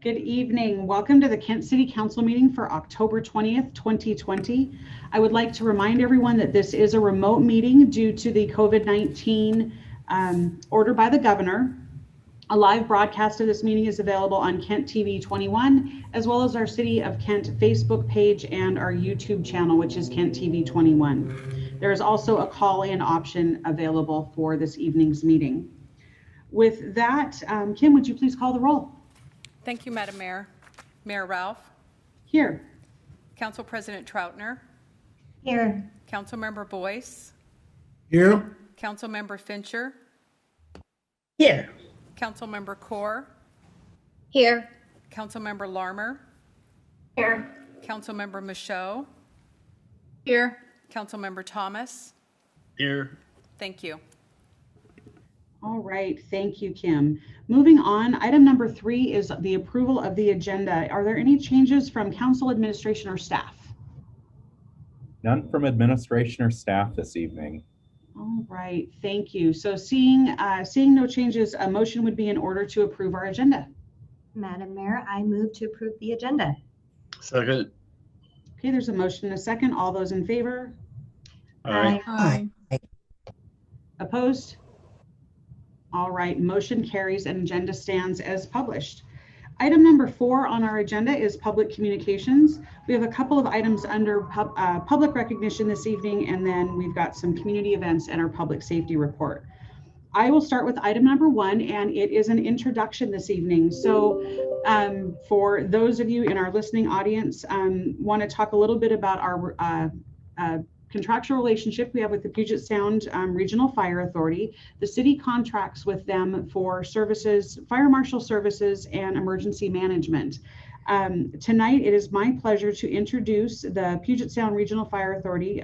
Good evening. Welcome to the Kent City Council meeting for October 20th, 2020. I would like to remind everyone that this is a remote meeting due to the COVID-19 order by the governor. A live broadcast of this meeting is available on Kent TV 21, as well as our City of Kent Facebook page and our YouTube channel, which is Kent TV 21. There is also a call-in option available for this evening's meeting. With that, Kim, would you please call the roll? Thank you, Madam Mayor. Mayor Ralph. Here. Council President Troutner. Here. Councilmember Boyce. Here. Councilmember Fincher. Here. Councilmember Core. Here. Councilmember Larmer. Here. Councilmember Michaud. Here. Councilmember Thomas. Here. Thank you. All right, thank you, Kim. Moving on, item number 3 is the approval of the agenda. Are there any changes from council, administration, or staff? None from administration or staff this evening. All right, thank you. So seeing no changes, a motion would be in order to approve our agenda. Madam Mayor, I move to approve the agenda. Second. Okay, there's a motion and a second. All those in favor? Aye. Opposed? All right, motion carries and agenda stands as published. Item number 4 on our agenda is public communications. We have a couple of items under public recognition this evening, and then we've got some community events and our public safety report. I will start with item number 1, and it is an introduction this evening. So for those of you in our listening audience, want to talk a little bit about our contractual relationship we have with the Puget Sound Regional Fire Authority. The city contracts with them for services, fire marshal services, and emergency management. Tonight, it is my pleasure to introduce the Puget Sound Regional Fire Authority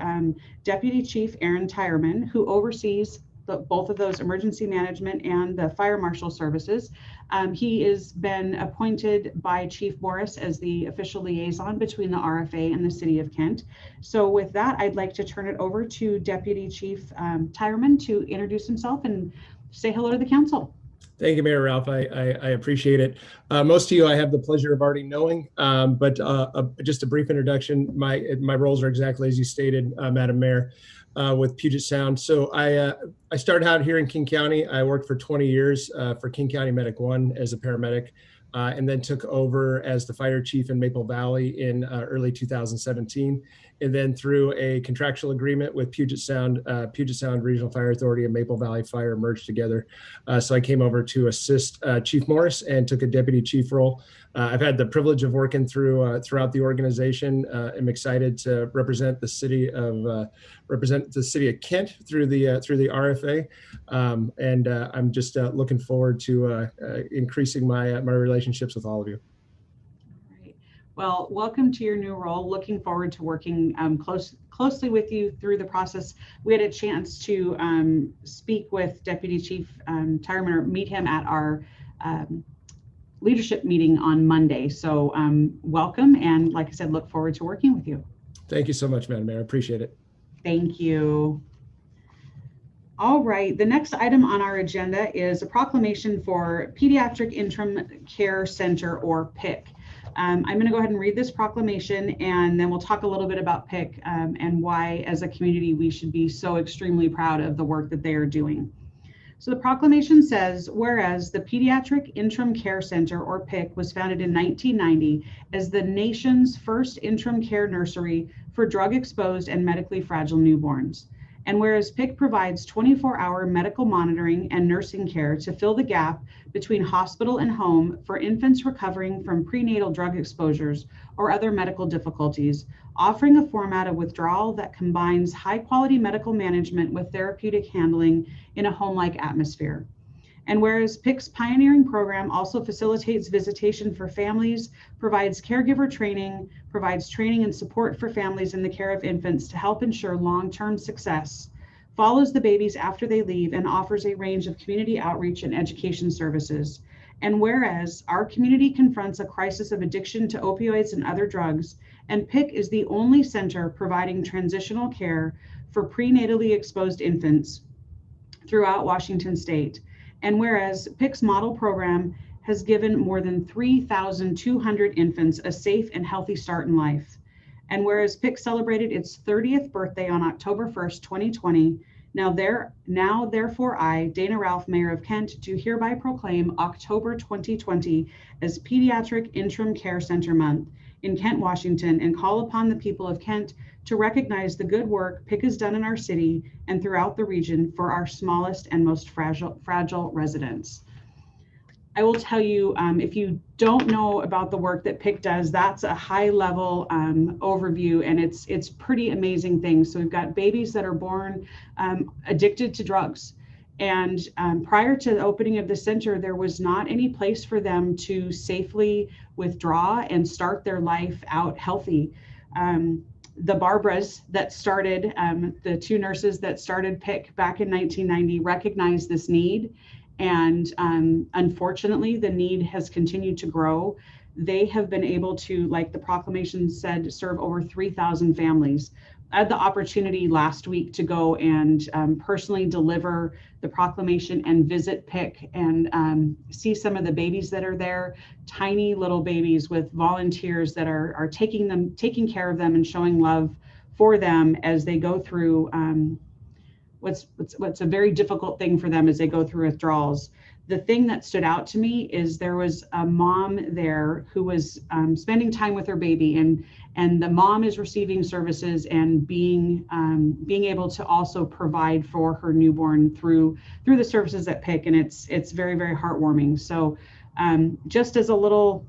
Deputy Chief Aaron Tyerman, who oversees both of those, emergency management and the fire marshal services. He has been appointed by Chief Morris as the official liaison between the RFA and the City of Kent. So with that, I'd like to turn it over to Deputy Chief Tyerman to introduce himself and say hello to the council. Thank you, Mayor Ralph. I appreciate it. Most of you I have the pleasure of already knowing, but just a brief introduction. My roles are exactly as you stated, Madam Mayor, with Puget Sound. So I started out here in King County. I worked for 20 years for King County Medic 1 as a paramedic, and then took over as the fire chief in Maple Valley in early 2017. And then through a contractual agreement with Puget Sound Regional Fire Authority and Maple Valley Fire merged together. So I came over to assist Chief Morris and took a deputy chief role. I've had the privilege of working throughout the organization. I'm excited to represent the city of Kent through the RFA, and I'm just looking forward to increasing my relationships with all of you. Well, welcome to your new role. Looking forward to working closely with you through the process. We had a chance to speak with Deputy Chief Tyerman, or meet him at our leadership meeting on Monday. So welcome, and like I said, look forward to working with you. Thank you so much, Madam Mayor. I appreciate it. Thank you. All right, the next item on our agenda is a proclamation for Pediatric Interim Care Center, or PIC. I'm going to go ahead and read this proclamation, and then we'll talk a little bit about PIC and why, as a community, we should be so extremely proud of the work that they are doing. So the proclamation says, whereas the Pediatric Interim Care Center, or PIC, was founded in 1990 as the nation's first interim care nursery for drug-exposed and medically fragile newborns. And whereas PIC provides 24-hour medical monitoring and nursing care to fill the gap between hospital and home for infants recovering from prenatal drug exposures or other medical difficulties, offering a format of withdrawal that combines high-quality medical management with therapeutic handling in a home-like atmosphere. And whereas PIC's pioneering program also facilitates visitation for families, provides caregiver training, provides training and support for families in the care of infants to help ensure long-term success, follows the babies after they leave, and offers a range of community outreach and education services. And whereas our community confronts a crisis of addiction to opioids and other drugs, and PIC is the only center providing transitional care for prenatally exposed infants throughout Washington state. And whereas PIC's model program has given more than 3,200 infants a safe and healthy start in life. And whereas PIC celebrated its 30th birthday on October 1st, 2020, now therefore I, Dana Ralph, Mayor of Kent, do hereby proclaim October 2020 as Pediatric Interim Care Center Month in Kent, Washington, and call upon the people of Kent to recognize the good work PIC has done in our city and throughout the region for our smallest and most fragile residents. I will tell you, if you don't know about the work that PIC does, that's a high level overview, and it's pretty amazing things. So we've got babies that are born addicted to drugs. And prior to the opening of the center, there was not any place for them to safely withdraw and start their life out healthy. The Barbaras that started, the two nurses that started PIC back in 1990 recognized this need. And unfortunately, the need has continued to grow. They have been able to, like the proclamation said, serve over 3,000 families. I had the opportunity last week to go and personally deliver the proclamation and visit PIC and see some of the babies that are there, tiny little babies with volunteers that are taking care of them and showing love for them as they go through what's a very difficult thing for them as they go through withdrawals. The thing that stood out to me is there was a mom there who was spending time with her baby, and the mom is receiving services and being able to also provide for her newborn through the services at PIC, and it's very, very heartwarming. So just as a little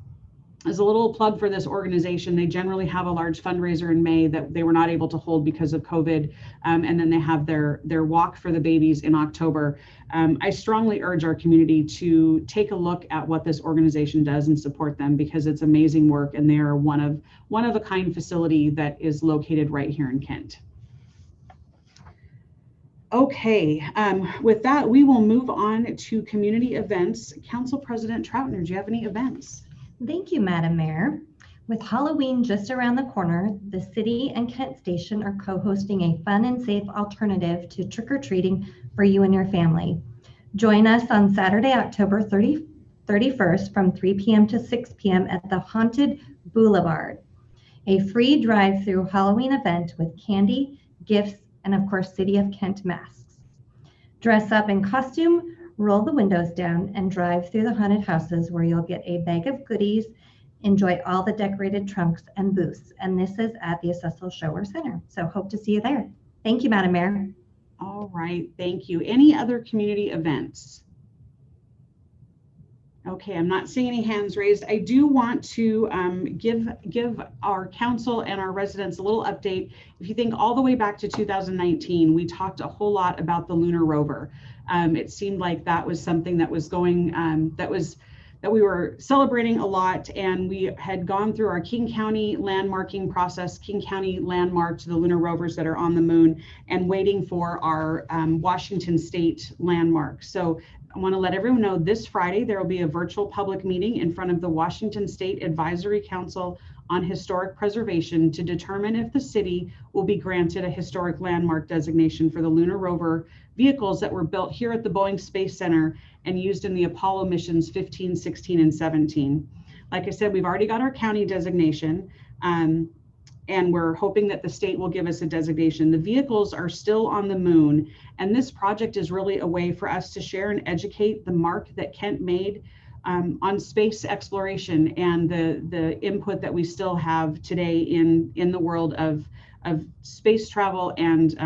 plug for this organization, they generally have a large fundraiser in May that they were not able to hold because of COVID. And then they have their walk for the babies in October. I strongly urge our community to take a look at what this organization does and support them, because it's amazing work, and they are one of a kind facility that is located right here in Kent. Okay, with that, we will move on to community events. Council President Troutner, do you have any events? Thank you, Madam Mayor. With Halloween just around the corner, the city and Kent Station are co-hosting a fun and safe alternative to trick-or-treating for you and your family. Join us on Saturday, October 31st from 3 p.m. to 6 p.m. at the Haunted Boulevard, a free drive-through Halloween event with candy, gifts, and of course, City of Kent masks. Dress up in costume, roll the windows down, and drive through the haunted houses where you'll get a bag of goodies, enjoy all the decorated trunks and booths. And this is at the Cecil Shower Center. So hope to see you there. Thank you, Madam Mayor. All right, thank you. Any other community events? Okay, I'm not seeing any hands raised. I do want to give our council and our residents a little update. If you think all the way back to 2019, we talked a whole lot about the lunar rover. It seemed like that was something that was going, that we were celebrating a lot, and we had gone through our King County landmarking process. King County landmarked the lunar rovers that are on the moon, and waiting for our Washington State landmark. So I want to let everyone know this Friday there will be a virtual public meeting in front of the Washington State Advisory Council on Historic Preservation to determine if the city will be granted a historic landmark designation for the lunar rover vehicles that were built here at the Boeing Space Center and used in the Apollo missions 15, 16, and 17. Like I said, we've already got our county designation, and we're hoping that the state will give us a designation. The vehicles are still on the moon, and this project is really a way for us to share and educate the mark that Kent made on space exploration and the input that we still have today in the world of space travel and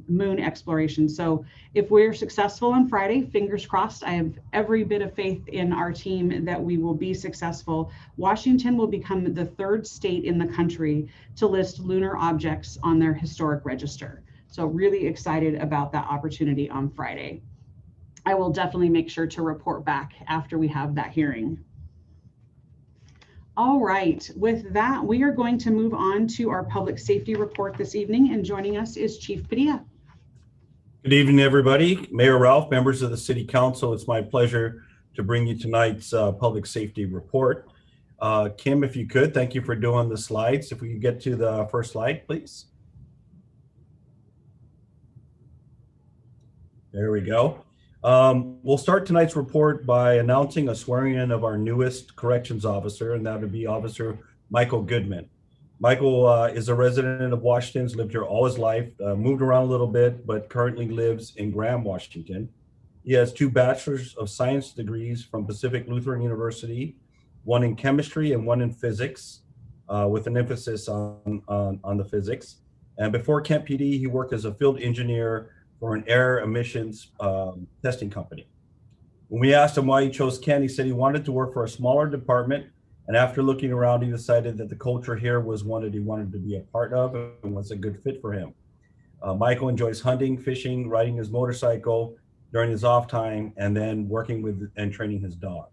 moon exploration. So if we're successful on Friday, fingers crossed, I have every bit of faith in our team that we will be successful. Washington will become the third state in the country to list lunar objects on their historic register. So really excited about that opportunity on Friday. I will definitely make sure to report back after we have that hearing. All right, with that, we are going to move on to our public safety report this evening, and joining us is Chief Padilla. Good evening, everybody. Mayor Ralph, members of the City Council, it's my pleasure to bring you tonight's public safety report. Kim, if you could, thank you for doing the slides. If we could get to the first slide, please. There we go. We'll start tonight's report by announcing a swearing in of our newest corrections officer, and that would be Officer Michael Goodman. Michael is a resident of Washington, has lived here all his life, moved around a little bit, but currently lives in Graham, Washington. He has 2 Bachelor's of Science degrees from Pacific Lutheran University, one in chemistry and one in physics, with an emphasis on the physics. And before Kent PD, he worked as a field engineer for an air emissions testing company. When we asked him why he chose Kent, he said he wanted to work for a smaller department. And after looking around, he decided that the culture here was one that he wanted to be a part of and was a good fit for him. Michael enjoys hunting, fishing, riding his motorcycle during his off time, and then working with and training his dog.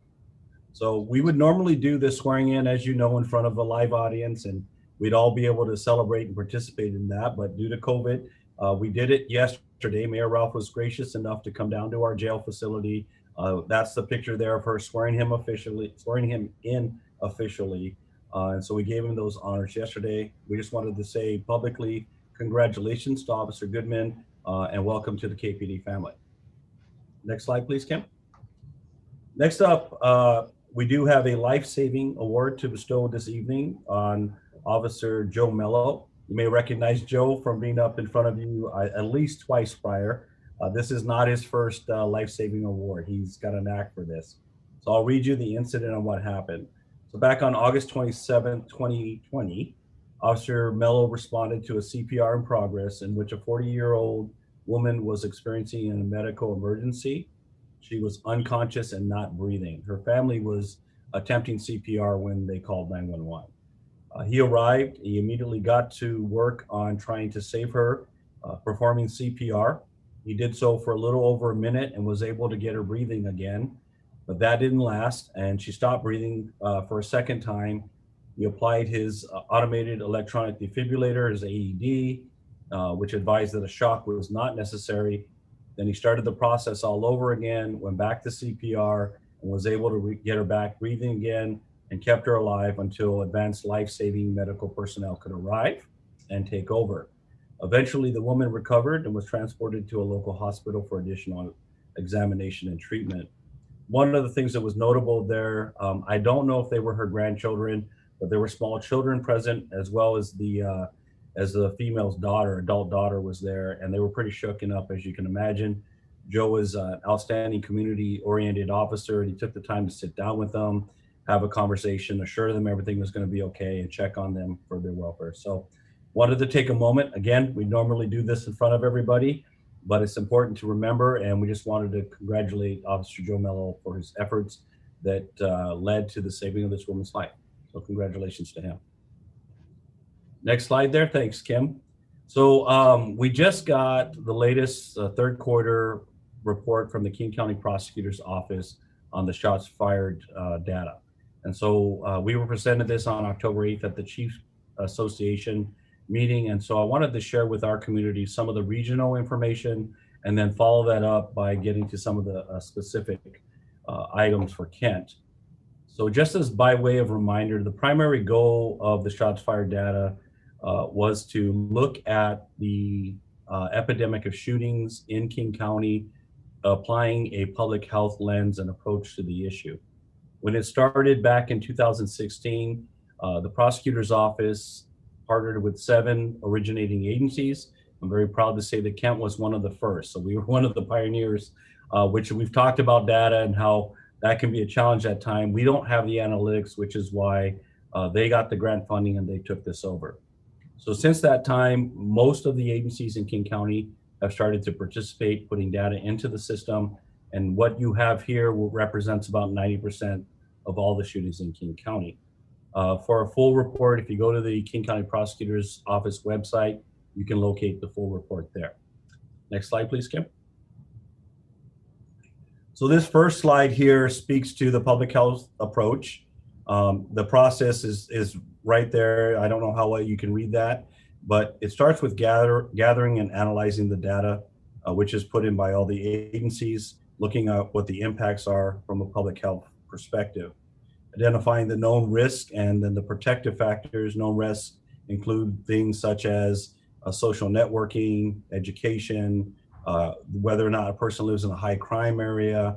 So we would normally do this swearing in, as you know, in front of a live audience, and we'd all be able to celebrate and participate in that. But due to COVID, we did it yesterday. Mayor Ralph was gracious enough to come down to our jail facility. That's the picture there of her swearing him in officially. And so we gave him those honors yesterday. We just wanted to say publicly, congratulations to Officer Goodman, and welcome to the KPD family. Next slide, please, Kim. Next up, we do have a life-saving award to bestow this evening on Officer Joe Mello. You may recognize Joe from being up in front of you at least twice prior. This is not his first life-saving award. He's got a knack for this. So I'll read you the incident on what happened. So back on August 27th, 2020, Officer Mello responded to a CPR in progress in which a 40-year-old woman was experiencing a medical emergency. She was unconscious and not breathing. Her family was attempting CPR when they called 911. He arrived. He immediately got to work on trying to save her, performing CPR. He did so for a little over a minute and was able to get her breathing again, but that didn't last, and she stopped breathing for a second time. He applied his automated electronic defibrillator, his AED, which advised that a shock was not necessary. Then he started the process all over again, went back to CPR, and was able to get her back breathing again and kept her alive until advanced life-saving medical personnel could arrive and take over. Eventually, the woman recovered and was transported to a local hospital for additional examination and treatment. One of the things that was notable there, I don't know if they were her grandchildren, but there were small children present, as well as the female's daughter, adult daughter, was there, and they were pretty shooken up, as you can imagine. Joe was an outstanding community-oriented officer, and he took the time to sit down with them, have a conversation, assure them everything was going to be okay, and check on them for their welfare. So wanted to take a moment. Again, we normally do this in front of everybody, but it's important to remember, and we just wanted to congratulate Officer Joe Mello for his efforts that led to the saving of this woman's life. So congratulations to him. Next slide there. Thanks, Kim. So we just got the latest third quarter report from the King County Prosecutor's Office on the shots fired data. And so we were presented this on October 8th at the Chiefs Association meeting. And so I wanted to share with our community some of the regional information and then follow that up by getting to some of the specific items for Kent. So just as by way of reminder, the primary goal of the shots fired data was to look at the epidemic of shootings in King County, applying a public health lens and approach to the issue. When it started back in 2016, the prosecutor's office partnered with 7 originating agencies. I'm very proud to say that Kent was one of the first. So we were one of the pioneers, which we've talked about data and how that can be a challenge at time. We don't have the analytics, which is why they got the grant funding and they took this over. So since that time, most of the agencies in King County have started to participate, putting data into the system. And what you have here represents about 90% of all the shootings in King County. For a full report, if you go to the King County Prosecutor's Office website, you can locate the full report there. Next slide, please, Kim. So this first slide here speaks to the public health approach. The process is right there. I don't know how well you can read that, but it starts with gathering and analyzing the data, which is put in by all the agencies, looking at what the impacts are from a public health perspective, identifying the known risk and then the protective factors. Known risks include things such as social networking, education, whether or not a person lives in a high crime area.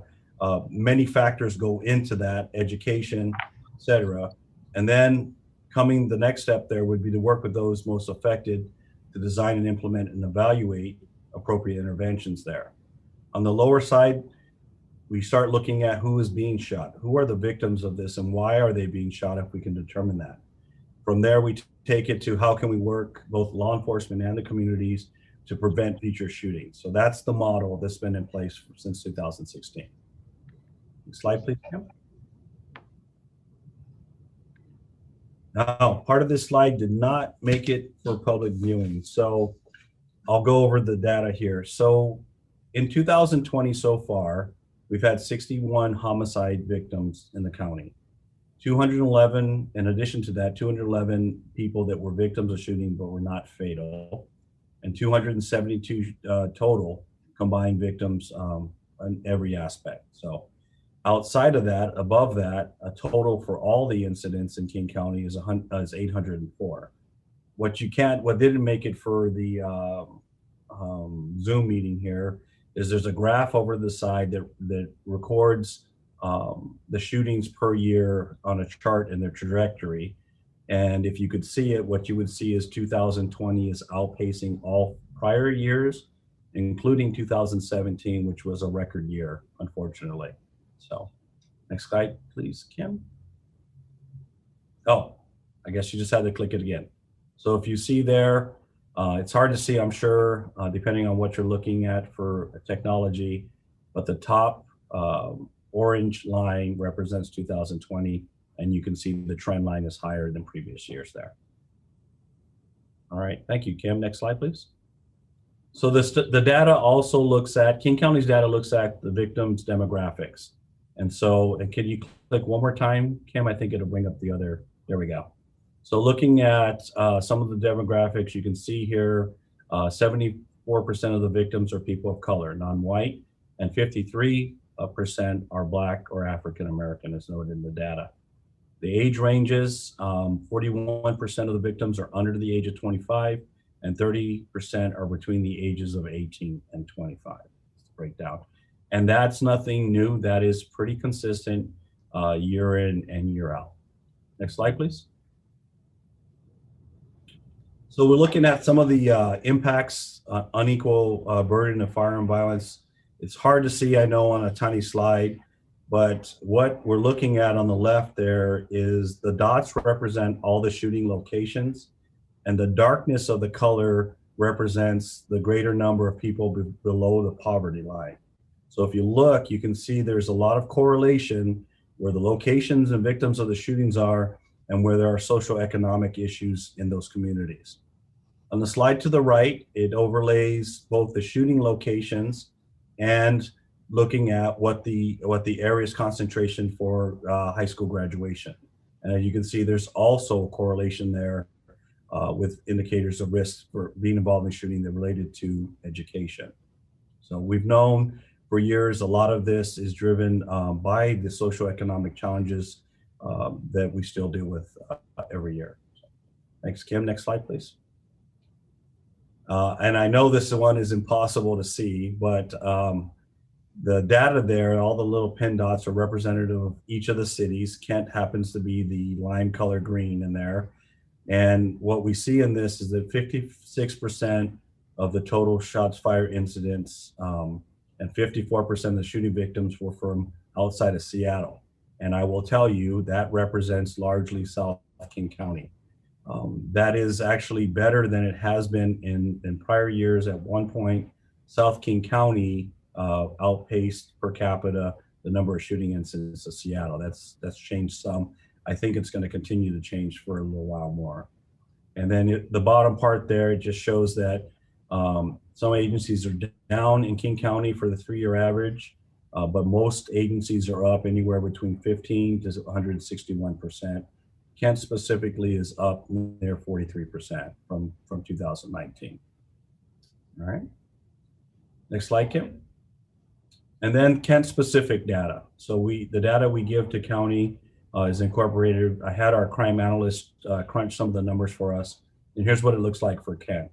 Many factors go into that, education, et cetera. And then the next step there would be to work with those most affected to design and implement and evaluate appropriate interventions there. On the lower side, we start looking at who is being shot, who are the victims of this, and why are they being shot if we can determine that. From there, we take it to how can we work, both law enforcement and the communities, to prevent future shootings. So that's the model that's been in place since 2016. Next slide, please, Kim. Now, part of this slide did not make it for public viewing, so I'll go over the data here. So in 2020 so far, we've had 61 homicide victims in the county. 211, in addition to that, 211 people that were victims of shooting but were not fatal, and 272 total combined victims in every aspect. So outside of that, above that, a total for all the incidents in King County is 804. What didn't make it for the Zoom meeting here is there's a graph over the side that records the shootings per year on a chart and their trajectory. And if you could see it, what you would see is 2020 is outpacing all prior years, including 2017, which was a record year, unfortunately. So next slide, please, Kim. Oh, I guess you just had to click it again. So if you see there, it's hard to see, I'm sure, depending on what you're looking at for technology, but the top orange line represents 2020, and you can see the trend line is higher than previous years there. All right, thank you, Kim. Next slide, please. So the data also looks at, King County's data looks at the victims' demographics. And so, can you click one more time, Kim? I think it'll bring up the other, there we go. So looking at some of the demographics, you can see here, 74% of the victims are people of color, non-white, and 53% are Black or African-American, as noted in the data. The age ranges, 41% of the victims are under the age of 25, and 30% are between the ages of 18 and 25. Let's break down. And that's nothing new. That is pretty consistent year in and year out. Next slide, please. So we're looking at some of the impacts, unequal burden of firearm violence. It's hard to see, I know, on a tiny slide, but what we're looking at on the left there is the dots represent all the shooting locations, and the darkness of the color represents the greater number of people below the poverty line. So if you look, you can see there's a lot of correlation where the locations and victims of the shootings are and where there are socioeconomic issues in those communities. On the slide to the right, it overlays both the shooting locations and looking at what the area's concentration for high school graduation. And as you can see, there's also a correlation there with indicators of risk for being involved in shooting that related to education. So we've known for years, a lot of this is driven by the socioeconomic challenges that we still deal with every year. Thanks, Kim. Next slide, please. And I know this one is impossible to see, but the data there, all the little pin dots are representative of each of the cities. Kent happens to be the lime color green in there. And what we see in this is that 56% of the total shots fired incidents and 54% of the shooting victims were from outside of Seattle. And I will tell you that represents largely South King County. That is actually better than it has been in prior years. At one point, South King County outpaced per capita the number of shooting incidents of Seattle. That's changed some. I think it's going to continue to change for a little while more. And then the bottom part there, it just shows that some agencies are down in King County for the 3-year average, but most agencies are up anywhere between 15 to 161%. Kent specifically is up near 43% from 2019. All right. Next slide, Kim. And then Kent specific data. So the data we give to county is incorporated. I had our crime analyst crunch some of the numbers for us. And here's what it looks like for Kent.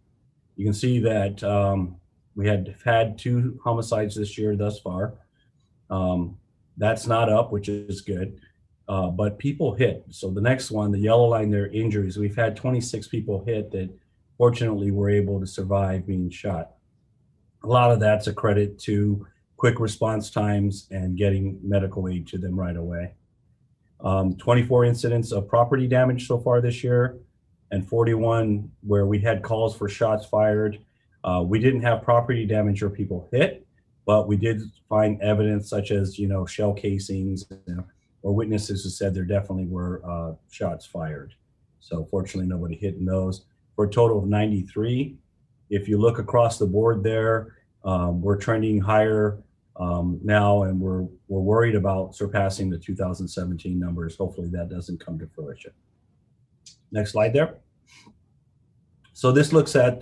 You can see that We had 2 homicides this year thus far. That's not up, which is good. But people hit. So the next one, the yellow line there, injuries. We've had 26 people hit that fortunately were able to survive being shot. A lot of that's a credit to quick response times and getting medical aid to them right away. 24 incidents of property damage so far this year, and 41 where we had calls for shots fired. We didn't have property damage or people hit, but we did find evidence such as, shell casings, or witnesses who said there definitely were shots fired. So fortunately, nobody hit in those. For a total of 93. If you look across the board there, we're trending higher now, and we're worried about surpassing the 2017 numbers. Hopefully that doesn't come to fruition. Next slide there. So this looks at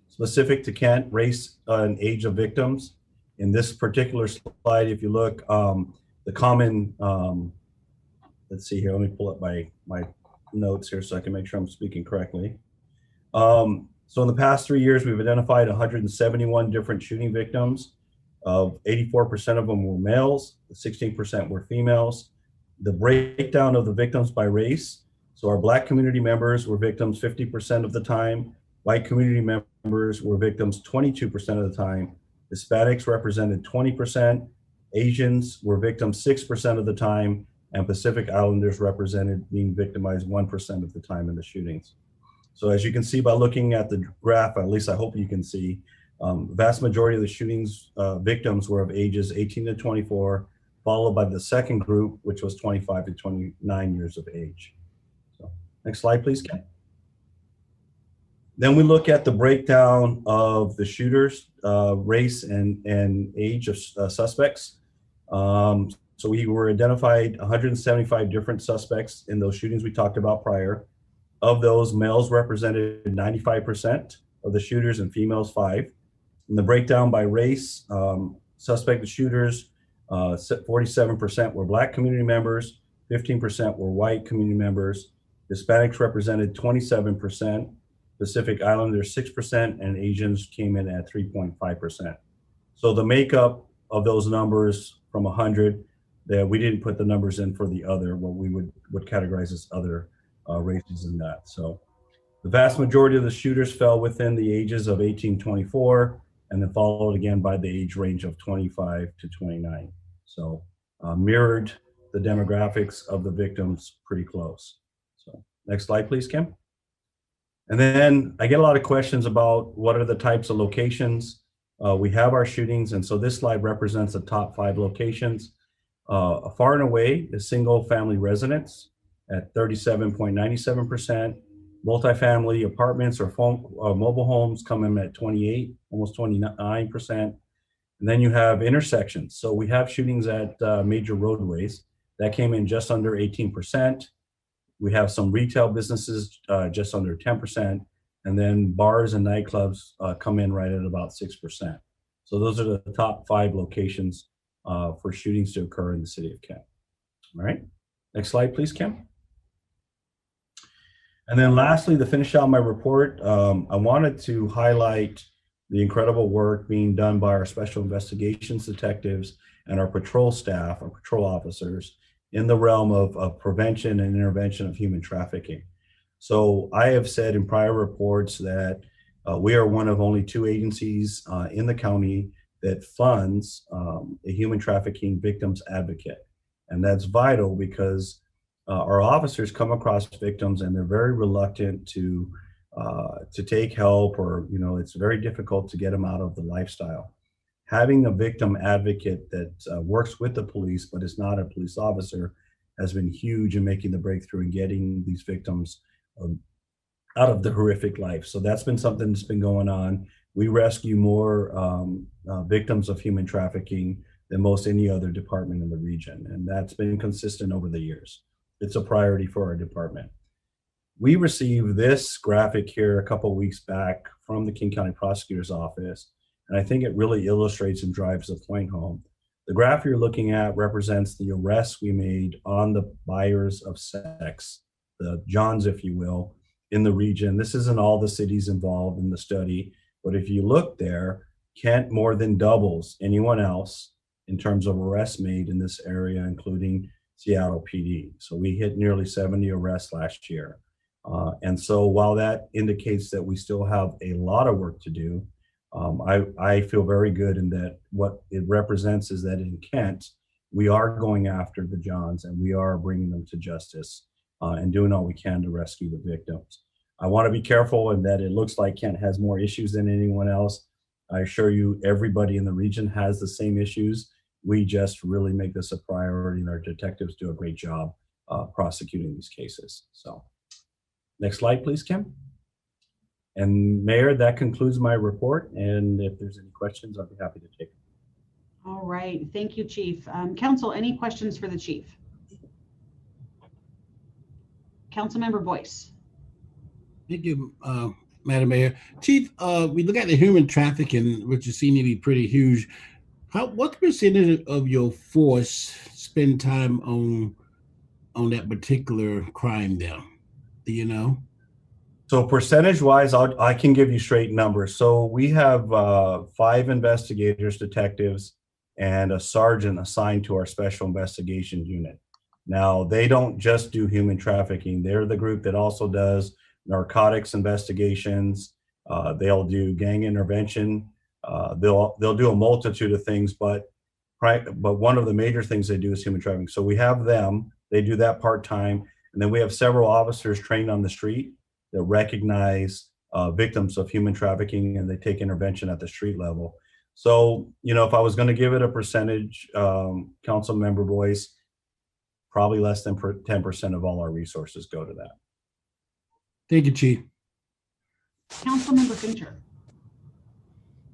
specific to Kent, race and age of victims. In this particular slide, if you look, the common, let's see here, let me pull up my notes here so I can make sure I'm speaking correctly. So in the past 3 years, we've identified 171 different shooting victims. 84% of them were males, 16% were females. The breakdown of the victims by race. So our Black community members were victims 50% of the time. White community members were victims 22% of the time. Hispanics represented 20%. Asians were victims 6% of the time. And Pacific Islanders represented being victimized 1% of the time in the shootings. So as you can see by looking at the graph, at least I hope you can see, the vast majority of the shootings victims were of ages 18 to 24, followed by the second group, which was 25 to 29 years of age. So next slide, please, Ken. Then we look at the breakdown of the shooters, race and age of suspects. So we were identified 175 different suspects in those shootings we talked about prior. Of those, males represented 95% of the shooters and females 5%. And the breakdown by race, suspected shooters, 47% were Black community members, 15% were white community members. Hispanics represented 27%, Pacific Islanders 6%, and Asians came in at 3.5%. So the makeup of those numbers from 100, that we didn't put the numbers in for the other, what we would categorize as other races in that. So the vast majority of the shooters fell within the ages of 18 to 24, and then followed again by the age range of 25 to 29. So mirrored the demographics of the victims pretty close. So next slide, please, Kim. And then I get a lot of questions about what are the types of locations. We have our shootings, and so this slide represents the top 5 locations. Far and away is single family residence at 37.97%. Multifamily apartments or mobile homes come in at 28, almost 29%. And then you have intersections. So we have shootings at major roadways that came in just under 18%. We have some retail businesses just under 10%. And then bars and nightclubs come in right at about 6%. So those are the top 5 locations for shootings to occur in the city of Kent. All right, next slide, please, Kim. And then lastly, to finish out my report, I wanted to highlight the incredible work being done by our special investigations detectives and our patrol staff, our patrol officers, in the realm of prevention and intervention of human trafficking. So I have said in prior reports that we are one of only 2 agencies in the county that funds a human trafficking victims advocate. And that's vital because our officers come across victims and they're very reluctant to take help, or it's very difficult to get them out of the lifestyle. Having a victim advocate that works with the police but is not a police officer has been huge in making the breakthrough and getting these victims out of the horrific life. So that's been something that's been going on. We rescue more victims of human trafficking than most any other department in the region, and that's been consistent over the years. It's a priority for our department. We received this graphic here a couple of weeks back from the King County Prosecutor's Office, and I think it really illustrates and drives the point home. The graph you're looking at represents the arrests we made on the buyers of sex, the Johns, if you will, in the region. This isn't all the cities involved in the study, but if you look there, Kent more than doubles anyone else in terms of arrests made in this area, including Seattle PD. So we hit nearly 70 arrests last year. And so while that indicates that we still have a lot of work to do, I feel very good in that what it represents is that in Kent, we are going after the Johns and we are bringing them to justice and doing all we can to rescue the victims. I want to be careful in that it looks like Kent has more issues than anyone else. I assure you, everybody in the region has the same issues. We just really make this a priority, and our detectives do a great job prosecuting these cases. So next slide, please, Kim. And Mayor, that concludes my report. And if there's any questions, I'll be happy to take them. All right, thank you, Chief. Council, any questions for the Chief? Councilmember Boyce. Thank you, Madam Mayor. Chief, we look at the human trafficking, which is seen to be pretty huge. What percentage of your force spend time on that particular crime there? Do you know? So percentage-wise, I can give you straight numbers. So we have 5 investigators, detectives, and a sergeant assigned to our special investigations unit. Now, they don't just do human trafficking. They're the group that also does narcotics investigations. They'll do gang intervention. They'll do a multitude of things, but one of the major things they do is human trafficking. So we have them. They do that part-time. And then we have several officers trained on the street that recognize victims of human trafficking, and they take intervention at the street level. So, you know, if I was going to give it a percentage, Councilmember Boyce, probably less than 10% of all our resources go to that. Thank you, Chief. Councilmember Fincher.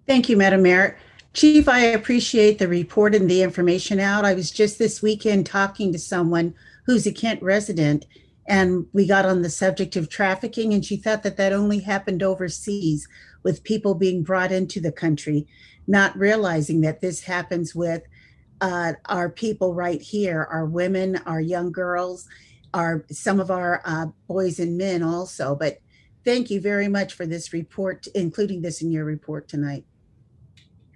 Thank you, Madam Mayor. Chief, I appreciate the report and the information out. I was just this weekend talking to someone who's a Kent resident, and we got on the subject of trafficking, and she thought that that only happened overseas with people being brought into the country, not realizing that this happens with our people right here, our women, our young girls, some of our boys and men also. But thank you very much for this report, including this in your report tonight.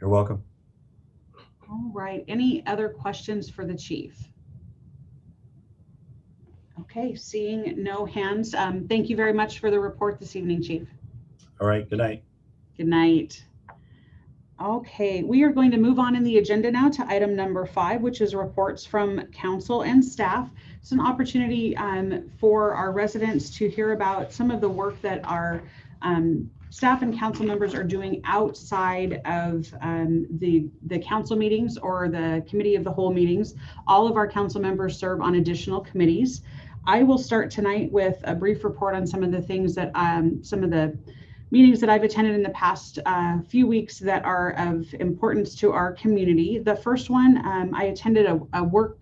You're welcome. All right, any other questions for the Chief? Okay, seeing no hands. Thank you very much for the report this evening, Chief. All right, good night. Good night. Okay, we are going to move on in the agenda now to item number 5, which is reports from council and staff. It's an opportunity for our residents to hear about some of the work that our staff and council members are doing outside of the council meetings or the committee of the whole meetings. All of our council members serve on additional committees. I will start tonight with a brief report on some of the things that some of the meetings that I've attended in the past few weeks that are of importance to our community. The first one, I attended a work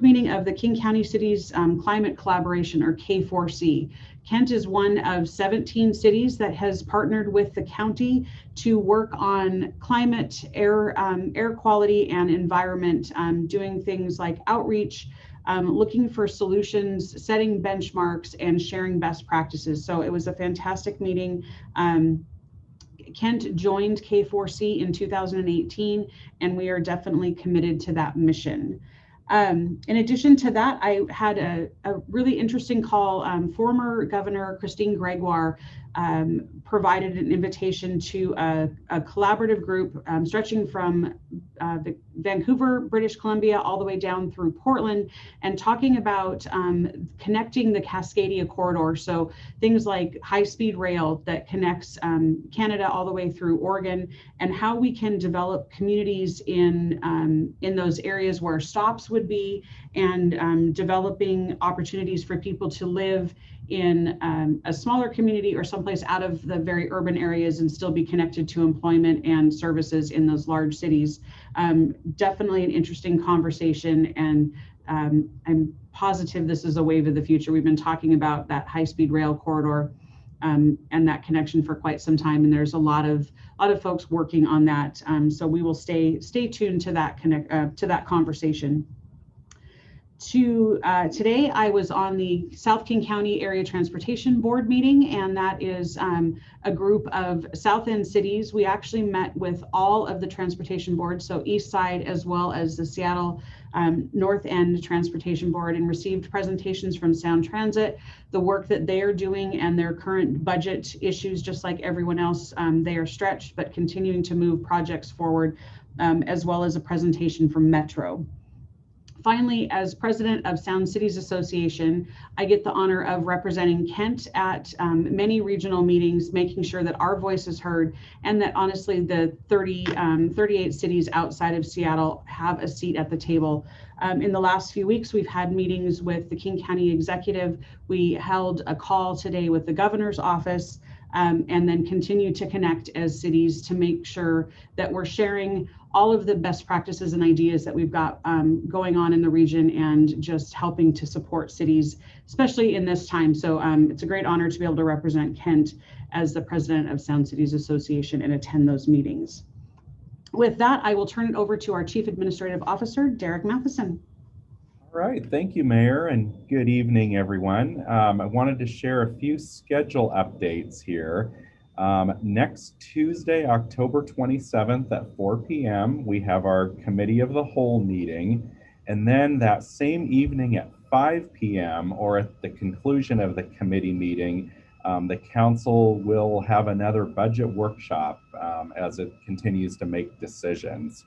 meeting of the King County Cities Climate Collaboration, or K4C. Kent is one of 17 cities that has partnered with the county to work on climate, air quality, and environment, doing things like outreach, looking for solutions, setting benchmarks, and sharing best practices. So it was a fantastic meeting. Kent joined K4C in 2018, and we are definitely committed to that mission. In addition to that, I had a really interesting call. Former Governor Christine Gregoire provided an invitation to a collaborative group stretching from Vancouver, British Columbia, all the way down through Portland, and talking about connecting the Cascadia corridor. So things like high-speed rail that connects Canada all the way through Oregon, and how we can develop communities in those areas where stops would be, and developing opportunities for people to live in a smaller community or someplace out of the very urban areas and still be connected to employment and services in those large cities. Definitely an interesting conversation, and I'm positive this is a wave of the future. We've been talking about that high-speed rail corridor and that connection for quite some time, and there's a lot of folks working on that. So we will stay tuned to that conversation. Today I was on the South King County Area Transportation Board meeting, and that is a group of South End cities. We actually met with all of the transportation boards, so East Side as well as the Seattle North End Transportation Board, and received presentations from Sound Transit, the work that they are doing and their current budget issues. Just like everyone else, they are stretched but continuing to move projects forward, as well as a presentation from Metro. Finally, as president of Sound Cities Association, I get the honor of representing Kent at many regional meetings, making sure that our voice is heard, and that honestly the 38 cities outside of Seattle have a seat at the table. In the last few weeks, we've had meetings with the King County Executive. We held a call today with the governor's office, and then continue to connect as cities to make sure that we're sharing all of the best practices and ideas that we've got going on in the region, and just helping to support cities, especially in this time. So it's a great honor to be able to represent Kent as the president of Sound Cities Association and attend those meetings. With that, I will turn it over to our Chief Administrative Officer, Derek Matheson. All right, thank you, Mayor, and good evening, everyone. I wanted to share a few schedule updates here. Next Tuesday, October 27th at 4 p.m., we have our Committee of the Whole meeting. And then that same evening at 5 p.m., or at the conclusion of the committee meeting, the council will have another budget workshop as it continues to make decisions.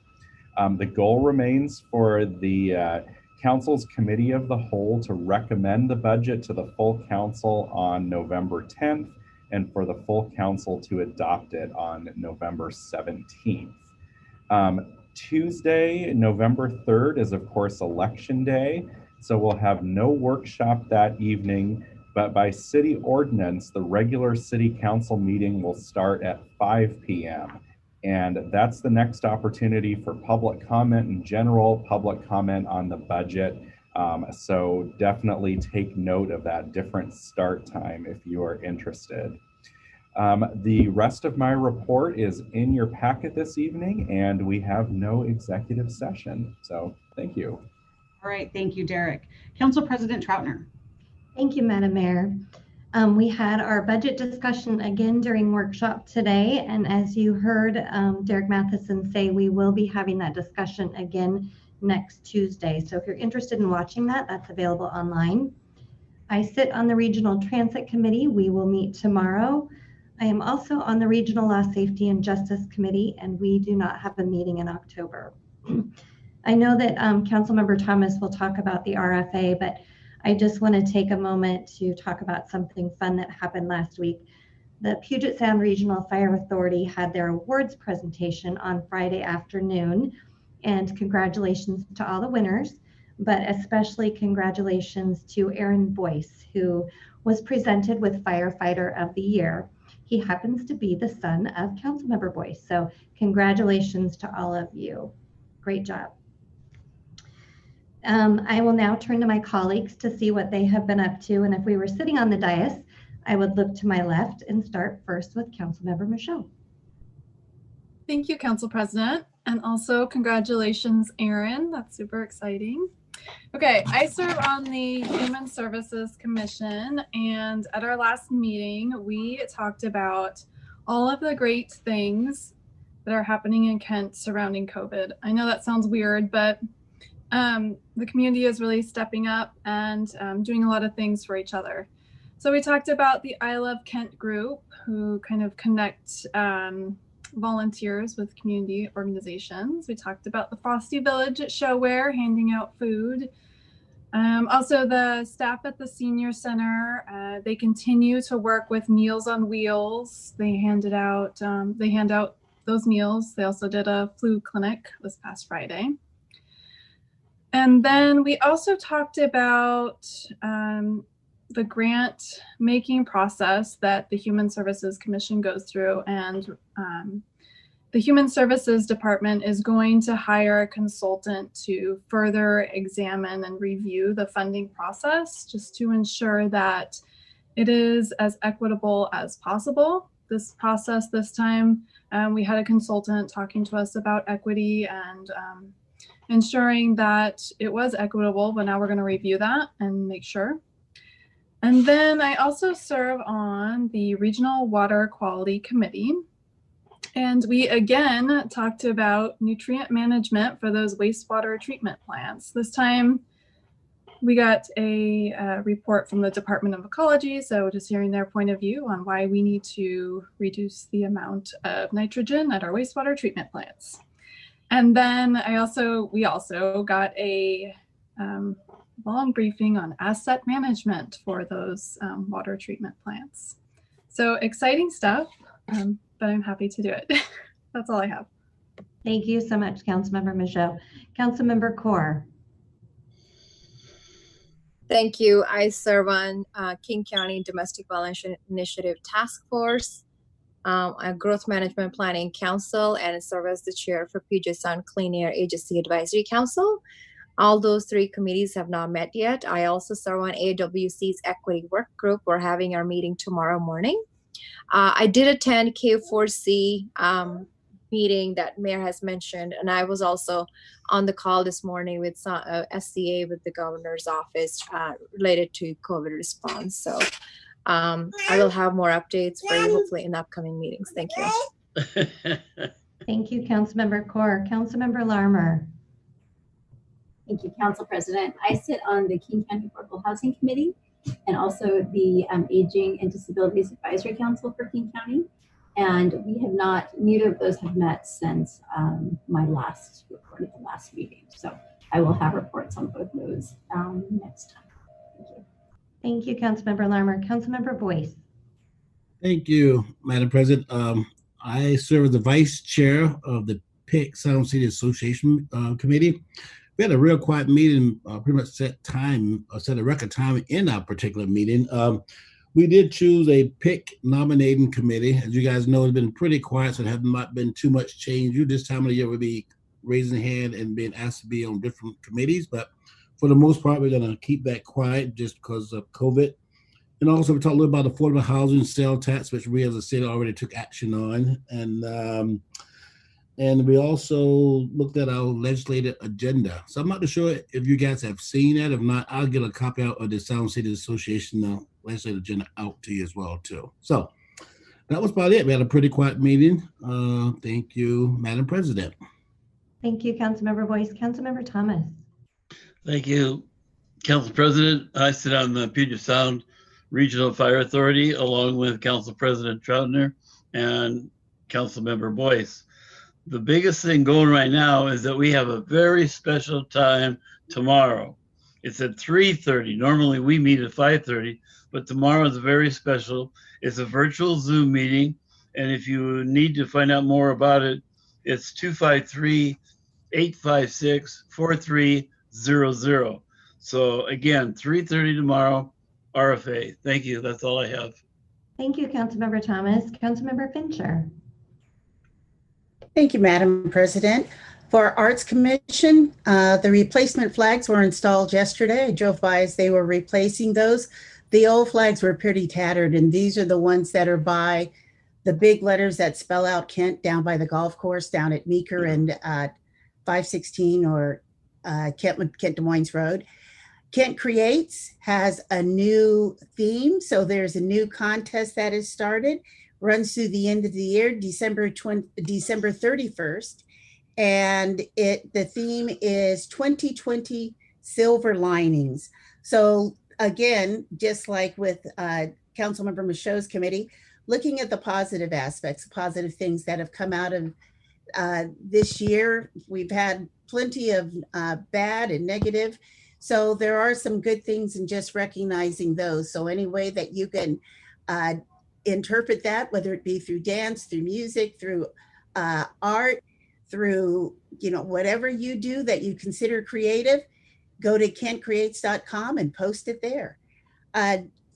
The goal remains for the Council's Committee of the Whole to recommend the budget to the full council on November 10th, and for the full council to adopt it on November 17th. Tuesday, November 3rd is of course Election Day, so we'll have no workshop that evening, but by city ordinance, the regular city council meeting will start at 5 p.m. And that's the next opportunity for public comment and general public comment on the budget. So definitely take note of that different start time if you are interested. The rest of my report is in your packet this evening, and we have no executive session. So thank you. All right, thank you, Derek. Council President Troutner. Thank you, Madam Mayor. We had our budget discussion again during workshop today, and as you heard Derek Matheson say, we will be having that discussion again next Tuesday. So if you're interested in watching that, that's available online. I sit on the Regional Transit Committee. We will meet tomorrow. I am also on the Regional Law, Safety, and Justice Committee, and we do not have a meeting in October. I know that Councilmember Thomas will talk about the RFA, but I just want to take a moment to talk about something fun that happened last week. The Puget Sound Regional Fire Authority had their awards presentation on Friday afternoon, and congratulations to all the winners, but especially congratulations to Aaron Boyce, who was presented with Firefighter of the Year. He happens to be the son of Councilmember Boyce, so congratulations to all of you. Great job. I will now turn to my colleagues to see what they have been up to, and if we were sitting on the dais, I would look to my left and start first with Councilmember Michaud. Thank you, Council President, and also congratulations, Aaron. That's super exciting. Okay, I serve on the Human Services Commission, and at our last meeting, we talked about all of the great things that are happening in Kent surrounding COVID. I know that sounds weird, but the community is really stepping up and doing a lot of things for each other. So we talked about the I Love Kent group, who kind of connect volunteers with community organizations. We talked about the Frosty Village at Showware, handing out food. Also the staff at the Senior Center, they continue to work with Meals on Wheels. They hand out those meals. They also did a flu clinic this past Friday. And then we also talked about the grant making process that the Human Services Commission goes through, and the Human Services Department is going to hire a consultant to further examine and review the funding process, just to ensure that it is as equitable as possible. This process this time, we had a consultant talking to us about equity and ensuring that it was equitable, but now we're going to review that and make sure. And then I also serve on the Regional Water Quality Committee. And we again talked about nutrient management for those wastewater treatment plants. This time we got a report from the Department of Ecology, so just hearing their point of view on why we need to reduce the amount of nitrogen at our wastewater treatment plants. And then we also got a long briefing on asset management for those water treatment plants. So exciting stuff, but I'm happy to do it. That's all I have. Thank you so much, Councilmember Michaud. Councilmember Kaur. Thank you. I serve on King County Domestic Violence Initiative Task Force, a Growth Management Planning Council, and serve as the chair for Puget Sound Clean Air Agency Advisory Council. All those three committees have not met yet. I also serve on AWC's Equity Work Group. We're having our meeting tomorrow morning. I did attend K4C meeting that Mayor has mentioned, and I was also on the call this morning with SCA with the governor's office related to COVID response. So I will have more updates for you hopefully in upcoming meetings. Thank you. Thank you, Councilmember Kaur. Councilmember Larmer. Thank you, Council President. I sit on the King County Affordable Housing Committee and also the Aging and Disabilities Advisory Council for King County. And we have not, neither of those have met since my last report at the last meeting. So I will have reports on both those next time. Thank you. Thank you, Councilmember Larmer. Councilmember Boyce. Thank you, Madam President. I serve as the vice chair of the PIC Sound City Association Committee. We had a real quiet meeting, pretty much set a record time in our particular meeting. We did choose a PIC nominating committee. As you guys know, it's been pretty quiet, so there have not been too much change. You this time of the year will be raising a hand and being asked to be on different committees, but for the most part, we're going to keep that quiet just because of COVID. And also, we talked a little about affordable housing sale tax, which we as a city already took action on. And we also looked at our legislative agenda. So I'm not sure if you guys have seen that. If not, I'll get a copy out of the Sound City Association legislative agenda out to you as well, too. So that was about it. We had a pretty quiet meeting. Thank you, Madam President. Thank you, Councilmember Boyce. Councilmember Thomas. Thank you, Council President. I sit on the Puget Sound Regional Fire Authority along with Council President Troutner and Councilmember Boyce. The biggest thing going right now is that we have a very special time tomorrow. It's at 3:30. Normally we meet at 5:30, but tomorrow is very special. It's a virtual Zoom meeting, and if you need to find out more about it, it's 253-856-4300. So again, 3:30 tomorrow, RFA. Thank you. That's all I have. Thank you, Councilmember Thomas. Councilmember Fincher. Thank you, Madam President. For our Arts Commission, the replacement flags were installed yesterday. I drove by as they were replacing those. The old flags were pretty tattered, and these are the ones that are by the big letters that spell out Kent down by the golf course down at Meeker and 516 or Kent Des Moines Road. Kent Creates has a new theme, so there's a new contest that has started. Runs through the end of the year, December 31st. And the theme is 2020 Silver Linings. So again, just like with Councilmember Michaud's committee, looking at the positive aspects, positive things that have come out of this year. We've had plenty of bad and negative. So there are some good things in just recognizing those. So any way that you can interpret that, whether it be through dance, through music, through art, through whatever you do that you consider creative, go to kentcreates.com and post it there.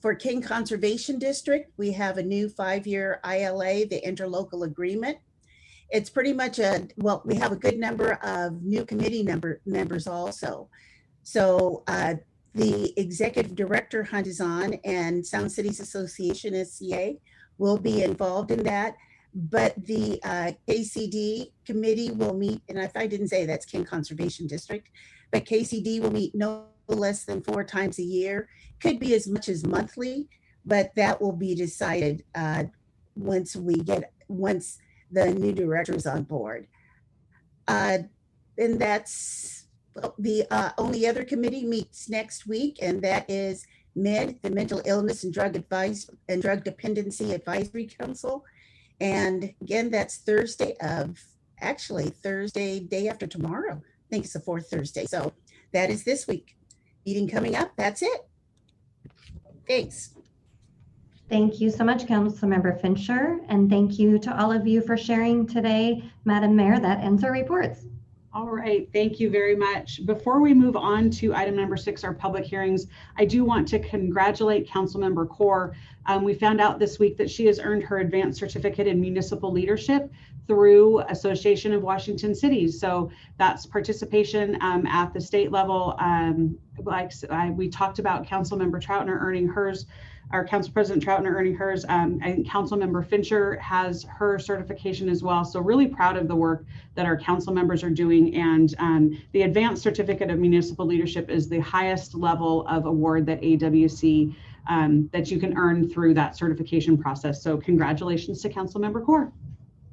For King Conservation District, we have a new 5-year ILA, the interlocal agreement. It's pretty much we have a good number of new committee members also. So the executive director hunt is on, and Sound Cities Association, SCA, will be involved in that. but the KCD committee will meet, and if I didn't say that's King Conservation District, but KCD will meet no less than 4 times a year. Could be as much as monthly, but that will be decided once the new director is on board. And that's the only other committee meets next week, and that is MED, the Mental Illness and Drug Dependency Advisory Council. And again, that's Thursday, day after tomorrow. I think it's the 4th Thursday. So that is this week. Meeting coming up. That's it. Thanks. Thank you so much, Councilmember Fincher, and thank you to all of you for sharing today. Madam Mayor, that ends our reports. All right, thank you very much. Before we move on to item number 6, our public hearings, I do want to congratulate Councilmember Kaur. We found out this week that she has earned her advanced certificate in municipal leadership through Association of Washington Cities. So that's participation at the state level. We talked about Councilmember Troutner earning hers, our Council President Troutner earning hers. I think Councilmember Fincher has her certification as well. So really proud of the work that our council members are doing. And the Advanced Certificate of Municipal Leadership is the highest level of award that AWC that you can earn through that certification process. So congratulations to Councilmember Kaur.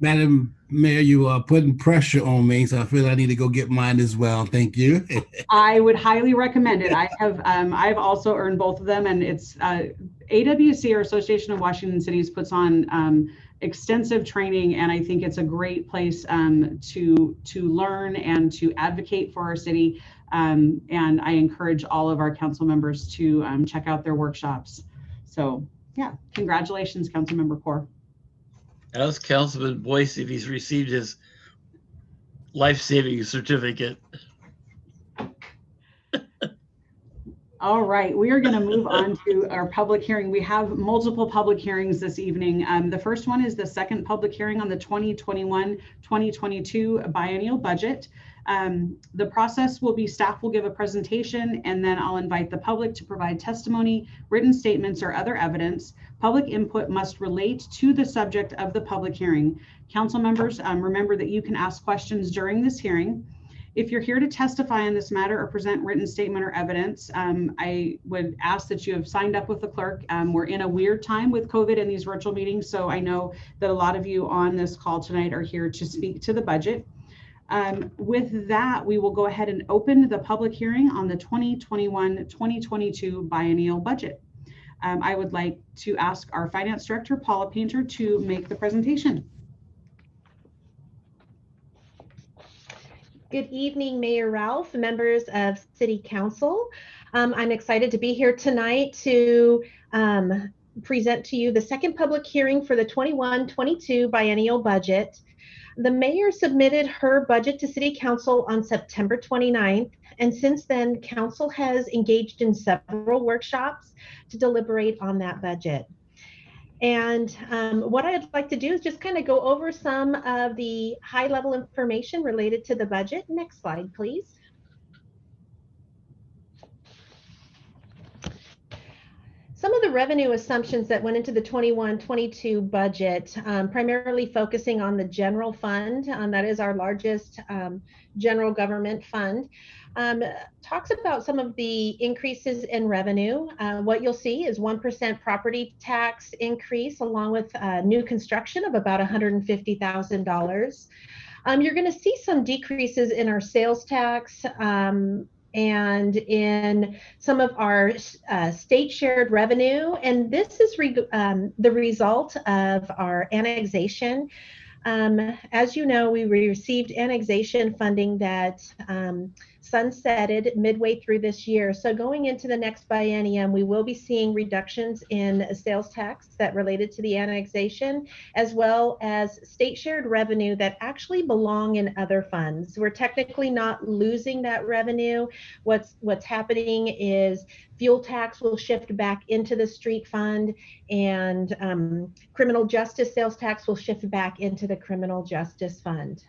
Madam Mayor, you are putting pressure on me, so I feel I need to go get mine as well. Thank you. I would highly recommend it. I've also earned both of them, and it's AWC, or Association of Washington Cities, puts on extensive training, and I think it's a great place to learn and to advocate for our city. And I encourage all of our council members to check out their workshops. So yeah, congratulations, Councilmember Kaur. Ask Councilman Boyce if he's received his life-saving certificate. All right, we are going to move on to our public hearing. We have multiple public hearings this evening. The first one is the second public hearing on the 2021-2022 biennial budget. The process will be staff will give a presentation, and then I'll invite the public to provide testimony, written statements, or other evidence. Public input must relate to the subject of the public hearing. Council members, remember that you can ask questions during this hearing. If you're here to testify on this matter or present written statement or evidence, I would ask that you have signed up with the clerk. We're in a weird time with COVID and these virtual meetings, so I know that a lot of you on this call tonight are here to speak to the budget. With that, we will go ahead and open the public hearing on the 2021-2022 biennial budget. I would like to ask our Finance Director, Paula Painter, to make the presentation. Good evening, Mayor Ralph, members of City Council. I'm excited to be here tonight to present to you the second public hearing for the 21-22 biennial budget. The mayor submitted her budget to City Council on September 29th, and since then, Council has engaged in several workshops to deliberate on that budget. And what I'd like to do is just kind of go over some of the high-level information related to the budget. Next slide, please. Some of the revenue assumptions that went into the 21-22 budget, primarily focusing on the general fund, that is our largest general government fund, talks about some of the increases in revenue. What you'll see is 1% property tax increase, along with new construction of about $150,000. You're going to see some decreases in our sales tax, and in some of our state shared revenue. And this is the result of our annexation. As you know, we received annexation funding that sunsetted midway through this year. So going into the next biennium, we will be seeing reductions in sales tax that related to the annexation, as well as state shared revenue that actually belong in other funds. We're technically not losing that revenue. What's happening is fuel tax will shift back into the street fund, and criminal justice sales tax will shift back into the criminal justice fund.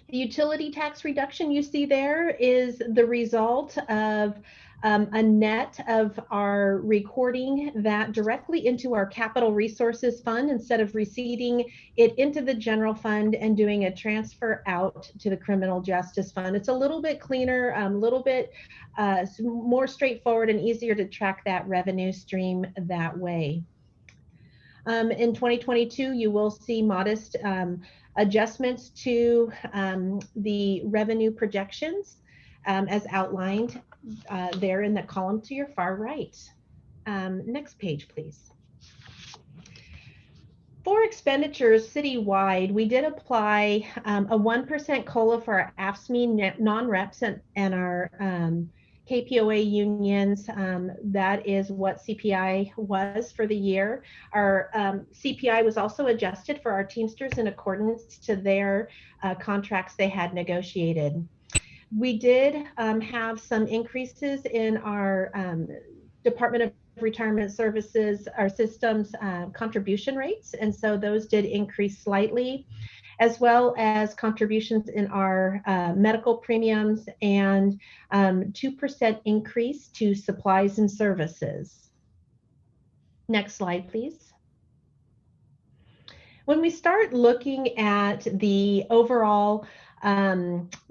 The utility tax reduction you see there is the result of a net of our recording that directly into our capital resources fund instead of receiving it into the general fund and doing a transfer out to the criminal justice fund. It's a little bit cleaner, a little bit more straightforward and easier to track that revenue stream that way. In 2022, you will see modest adjustments to the revenue projections as outlined there in the column to your far right. Next page, please. For expenditures citywide, we did apply a 1% COLA for our AFSCME non-reps and our KPOA unions. That is what CPI was for the year. Our CPI was also adjusted for our Teamsters in accordance to their contracts they had negotiated. We did have some increases in our Department of Retirement Services, our systems contribution rates, and so those did increase slightly, as well as contributions in our medical premiums and 2% increase to supplies and services. Next slide, please. When we start looking at the overall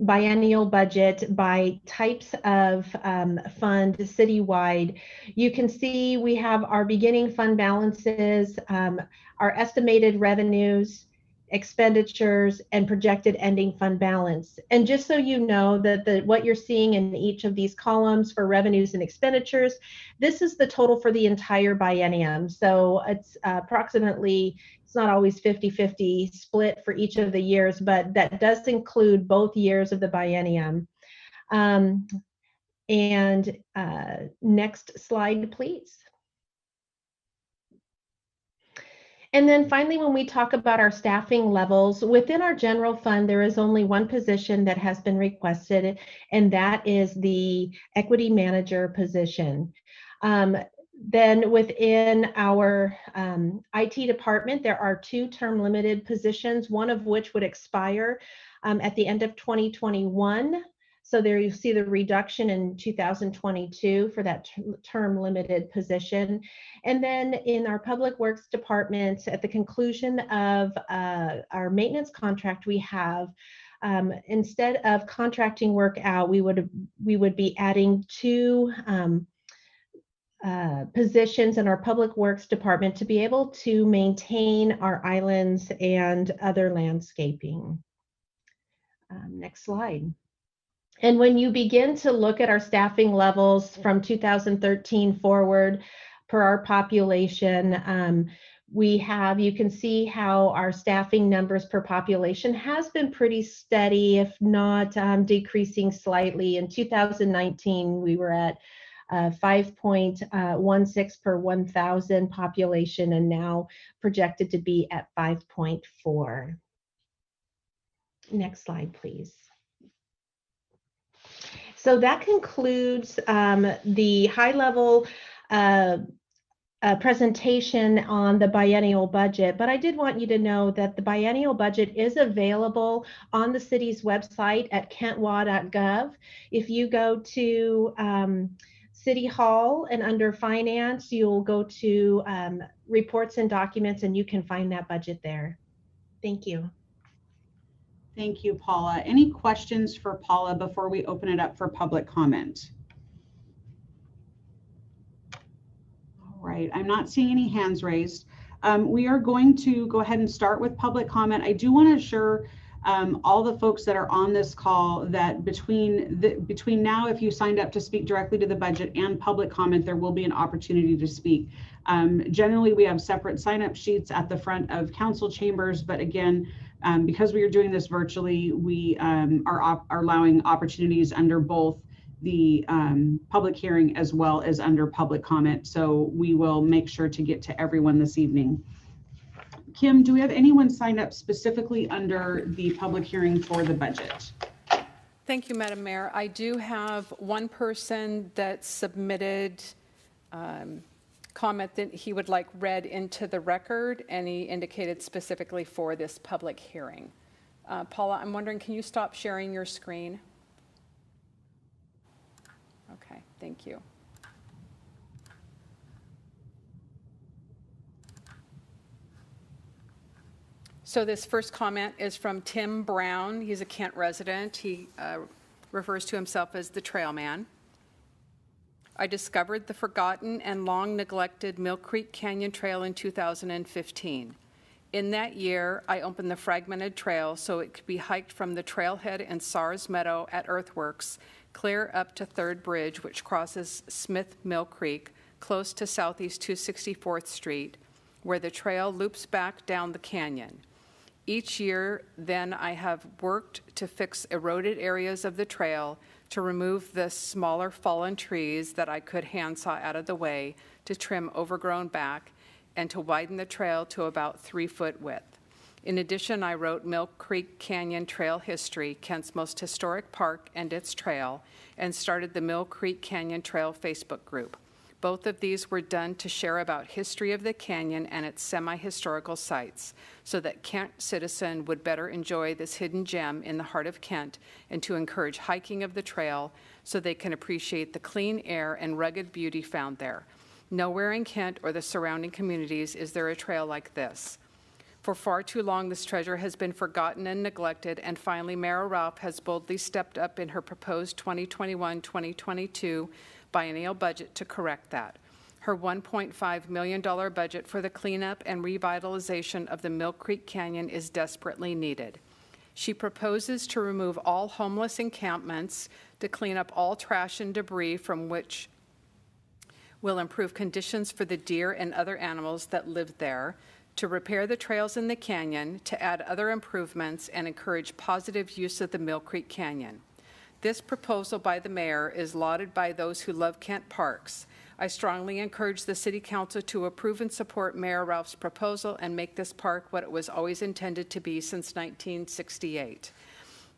biennial budget by types of fund citywide, you can see we have our beginning fund balances, our estimated revenues, expenditures, and projected ending fund balance. And just so you know that what you're seeing in each of these columns for revenues and expenditures, this is the total for the entire biennium. So it's approximately, it's not always 50-50 split for each of the years, but that does include both years of the biennium. Next slide, please. And then finally, when we talk about our staffing levels, within our general fund, there is only one position that has been requested, and that is the equity manager position. Then within our IT department, there are 2 term limited positions, one of which would expire at the end of 2021. So there you see the reduction in 2022 for that term limited position. And then in our public works department, at the conclusion of our maintenance contract, we have, instead of contracting work out, we would be adding 2 positions in our public works department to be able to maintain our islands and other landscaping. Next slide. And when you begin to look at our staffing levels from 2013 forward per our population, you can see how our staffing numbers per population has been pretty steady, if not decreasing slightly. In 2019, we were at 5.16 per 1,000 population, and now projected to be at 5.4. Next slide, please. So that concludes the high-level presentation on the biennial budget, but I did want you to know that the biennial budget is available on the city's website at kentwa.gov. If you go to City Hall and under Finance, you'll go to Reports and Documents, and you can find that budget there. Thank you. Thank you, Paula. Any questions for Paula before we open it up for public comment? All right, I'm not seeing any hands raised. We are going to go ahead and start with public comment. I do want to assure all the folks that are on this call that between now, if you signed up to speak directly to the budget and public comment, there will be an opportunity to speak. Generally, we have separate sign-up sheets at the front of council chambers, but again, because we are doing this virtually, we are allowing opportunities under both the public hearing as well as under public comment. So we will make sure to get to everyone this evening. Kim, do we have anyone signed up specifically under the public hearing for the budget? Thank you, Madam Mayor. I do have one person that submitted comment that he would like read into the record, and he indicated specifically for this public hearing. Paula, I'm wondering, can you stop sharing your screen? Okay, thank you. So this first comment is from Tim Brown. He's a Kent resident. He refers to himself as the Trail Man. I discovered the forgotten and long neglected Mill Creek Canyon Trail in 2015. In that year, I opened the fragmented trail so it could be hiked from the trailhead in Sars Meadow at Earthworks clear up to Third Bridge, which crosses Smith Mill Creek, close to Southeast 264th Street, where the trail loops back down the canyon. Each year, then, I have worked to fix eroded areas of the trail, to remove the smaller fallen trees that I could handsaw out of the way, to trim overgrown back, and to widen the trail to about 3-foot width. In addition, I wrote Mill Creek Canyon Trail History, Kent's most historic park and its trail, and started the Mill Creek Canyon Trail Facebook group. Both of these were done to share about history of the canyon and its semi-historical sites, so that Kent citizen would better enjoy this hidden gem in the heart of Kent, and to encourage hiking of the trail so they can appreciate the clean air and rugged beauty found there. Nowhere in Kent or the surrounding communities is there a trail like this. For far too long, this treasure has been forgotten and neglected, and finally, Mayor Ralph has boldly stepped up in her proposed 2021-2022 biennial budget to correct that. Her $1.5 million budget for the cleanup and revitalization of the Mill Creek Canyon is desperately needed. She proposes to remove all homeless encampments, to clean up all trash and debris, from which will improve conditions for the deer and other animals that live there, to repair the trails in the canyon, to add other improvements, and encourage positive use of the Mill Creek Canyon. This proposal by the mayor is lauded by those who love Kent parks. I strongly encourage the City Council to approve and support Mayor Ralph's proposal and make this park what it was always intended to be since 1968.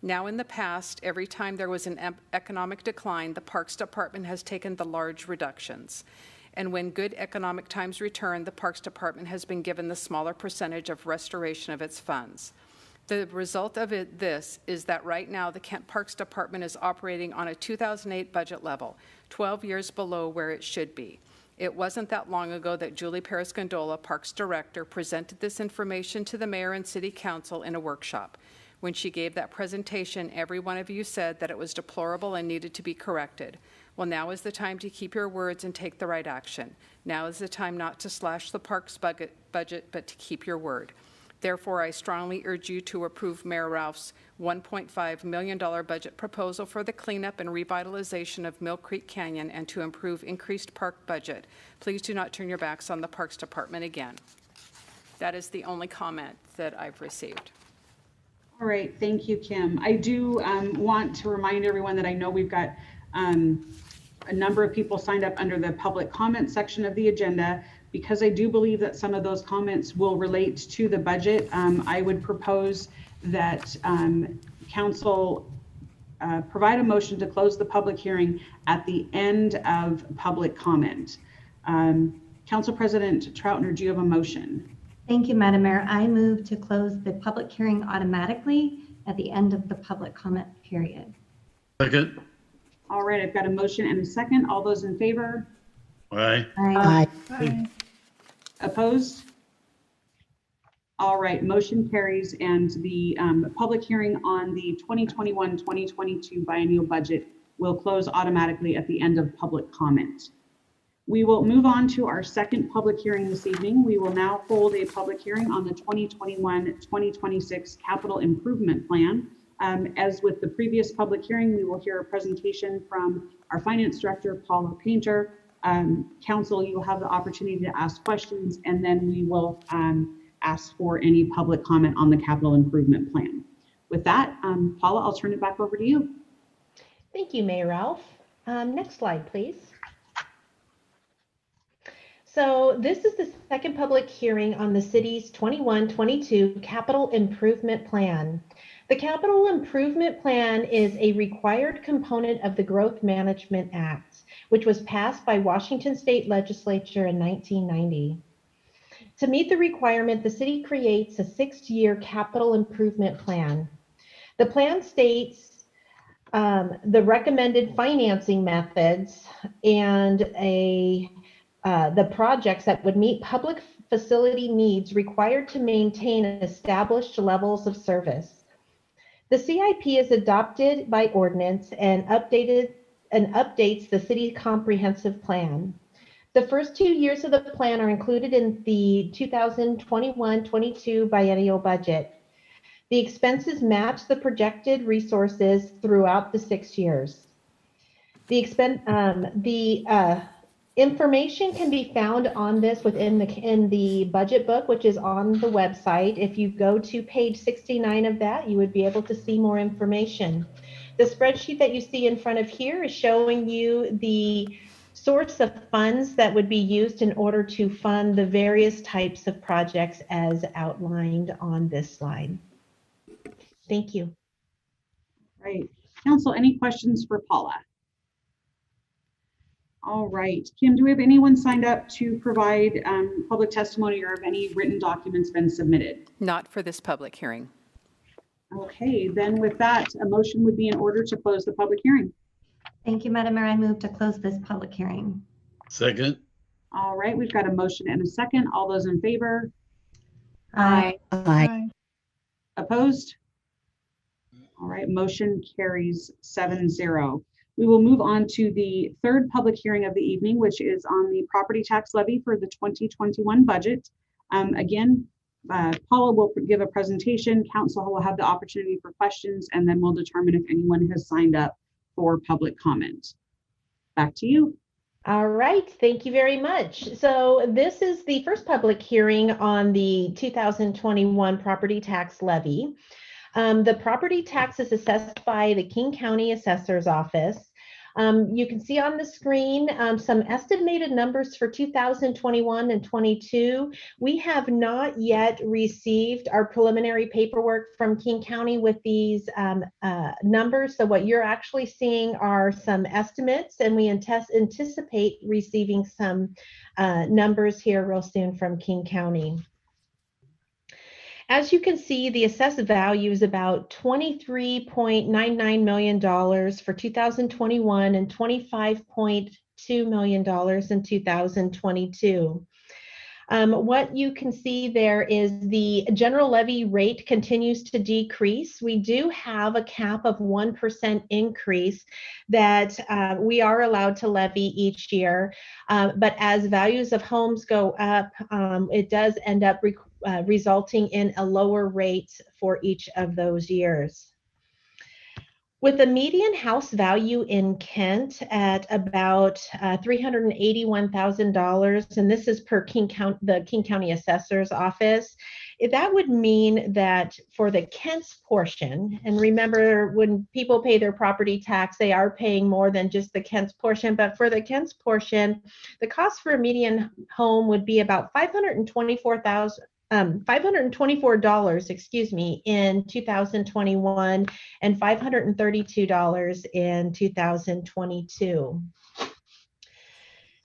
Now, in the past, every time there was an economic decline, the Parks Department has taken the large reductions. And when good economic times return, the Parks Department has been given the smaller percentage of restoration of its funds. The result of this is that right now the Kent Parks Department is operating on a 2008 budget level, 12 years below where it should be. It wasn't that long ago that Julie Paris-Gondola, Parks Director, presented this information to the Mayor and City Council in a workshop. When she gave that presentation, every one of you said that it was deplorable and needed to be corrected. Well, now is the time to keep your words and take the right action. Now is the time not to slash the parks budget, but to keep your word. Therefore, I strongly urge you to approve Mayor Ralph's $1.5 million budget proposal for the cleanup and revitalization of Mill Creek Canyon and to improve increased park budget. Please do not turn your backs on the Parks Department again. That is the only comment that I've received. All right, thank you, Kim. I do want to remind everyone that I know we've got a number of people signed up under the public comment section of the agenda. Because I do believe that some of those comments will relate to the budget, I would propose that Council provide a motion to close the public hearing at the end of public comment. Council President Troutner, do you have a motion? Thank you, Madam Mayor. I move to close the public hearing automatically at the end of the public comment period. Second. All right, I've got a motion and a second. All those in favor? Aye. Aye. Aye. Opposed? All right, motion carries, and the public hearing on the 2021-2022 biennial budget will close automatically at the end of public comment. We will move on to our second public hearing this evening. We will now hold a public hearing on the 2021-2026 Capital Improvement Plan. As with the previous public hearing, we will hear a presentation from our Finance Director, Paula Painter. Council, you will have the opportunity to ask questions, and then we will ask for any public comment on the capital improvement plan. With that, Paula, I'll turn it back over to you. Thank you, Mayor Ralph. Next slide, please. So this is the second public hearing on the city's 21-22 capital improvement plan. The Capital Improvement Plan is a required component of the Growth Management Act, which was passed by Washington State Legislature in 1990. To meet the requirement, the city creates a 6-year capital improvement plan. The plan states the recommended financing methods and the projects that would meet public facility needs required to maintain established levels of service. The CIP is adopted by ordinance and updates the city comprehensive plan. The first 2 years of the plan are included in the 2021-22 biennial budget. The expenses match the projected resources throughout the 6 years. The information can be found on this in the budget book, which is on the website. If you go to page 69 of that, you would be able to see more information. The spreadsheet that you see in front of here is showing you the source of funds that would be used in order to fund the various types of projects as outlined on this slide. Thank you. Right. Council, any questions for Paula? All right. Kim, do we have anyone signed up to provide public testimony, or have any written documents been submitted? Not for this public hearing. Okay, then with that, a motion would be in order to close the public hearing. Thank you, Madam Mayor. I move to close this public hearing. Second. All right, we've got a motion and a second. All those in favor? Aye. Aye. Opposed? All right, motion carries 7-0. We will move on to the third public hearing of the evening, which is on the property tax levy for the 2021 budget. Again, Paula will give a presentation. Council will have the opportunity for questions, and then we'll determine if anyone has signed up for public comment. Back to you. All right, thank you very much. So this is the first public hearing on the 2021 property tax levy. The property tax is assessed by the King County Assessor's Office. You can see on the screen some estimated numbers for 2021 and 22. We have not yet received our preliminary paperwork from King County with these numbers. So what you're actually seeing are some estimates, and we anticipate receiving some numbers here real soon from King County. As you can see, the assessed value is about $23.99 million for 2021 and $25.2 million in 2022. What you can see there is the general levy rate continues to decrease. We do have a cap of 1% increase that we are allowed to levy each year. But as values of homes go up, it does end up resulting in a lower rate for each of those years. With a median house value in Kent at about $381,000, and this is per the King County Assessor's Office, that would mean that for the Kent's portion, and remember when people pay their property tax, they are paying more than just the Kent's portion, but for the Kent's portion, the cost for a median home would be about $524, excuse me, in 2021 and $532 in 2022.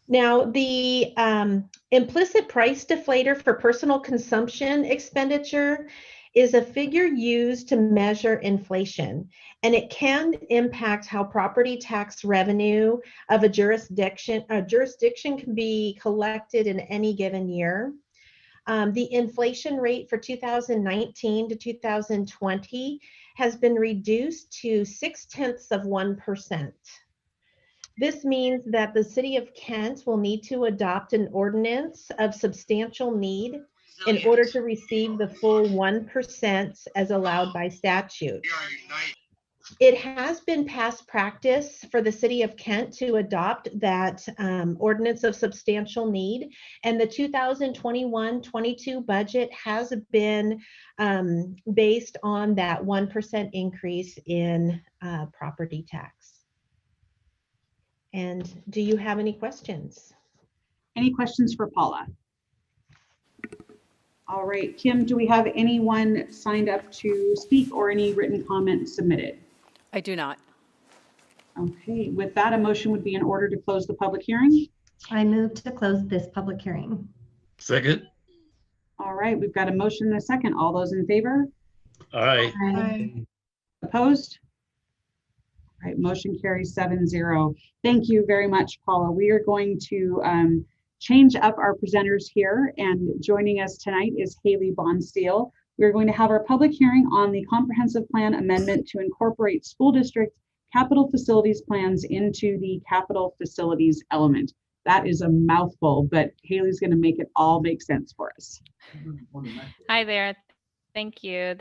Now, the implicit price deflator for personal consumption expenditure is a figure used to measure inflation, and it can impact how property tax revenue of a jurisdiction can be collected in any given year. The inflation rate for 2019 to 2020 has been reduced to 0.6%. This means that the City of Kent will need to adopt an ordinance of substantial need in order to receive the full 1% as allowed by statute. It has been past practice for the City of Kent to adopt that ordinance of substantial need, and the 2021-22 budget has been based on that 1% increase in property tax. And do you have any questions? Any questions for Paula? All right, Kim, do we have anyone signed up to speak or any written comments submitted? I do not. Okay, with that, a motion would be in order to close the public hearing. I move to close this public hearing. Second. All right, we've got a motion and a second. All those in favor? Aye. Aye. Opposed? All right, motion carries 7-0. Thank you very much, Paula. We are going to change up our presenters here, and joining us tonight is Haley Bonsteel. We're going to have our public hearing on the comprehensive plan amendment to incorporate school district capital facilities plans into the capital facilities element. That is a mouthful, but Haley's going to make it all make sense for us. Hi there. Thank you.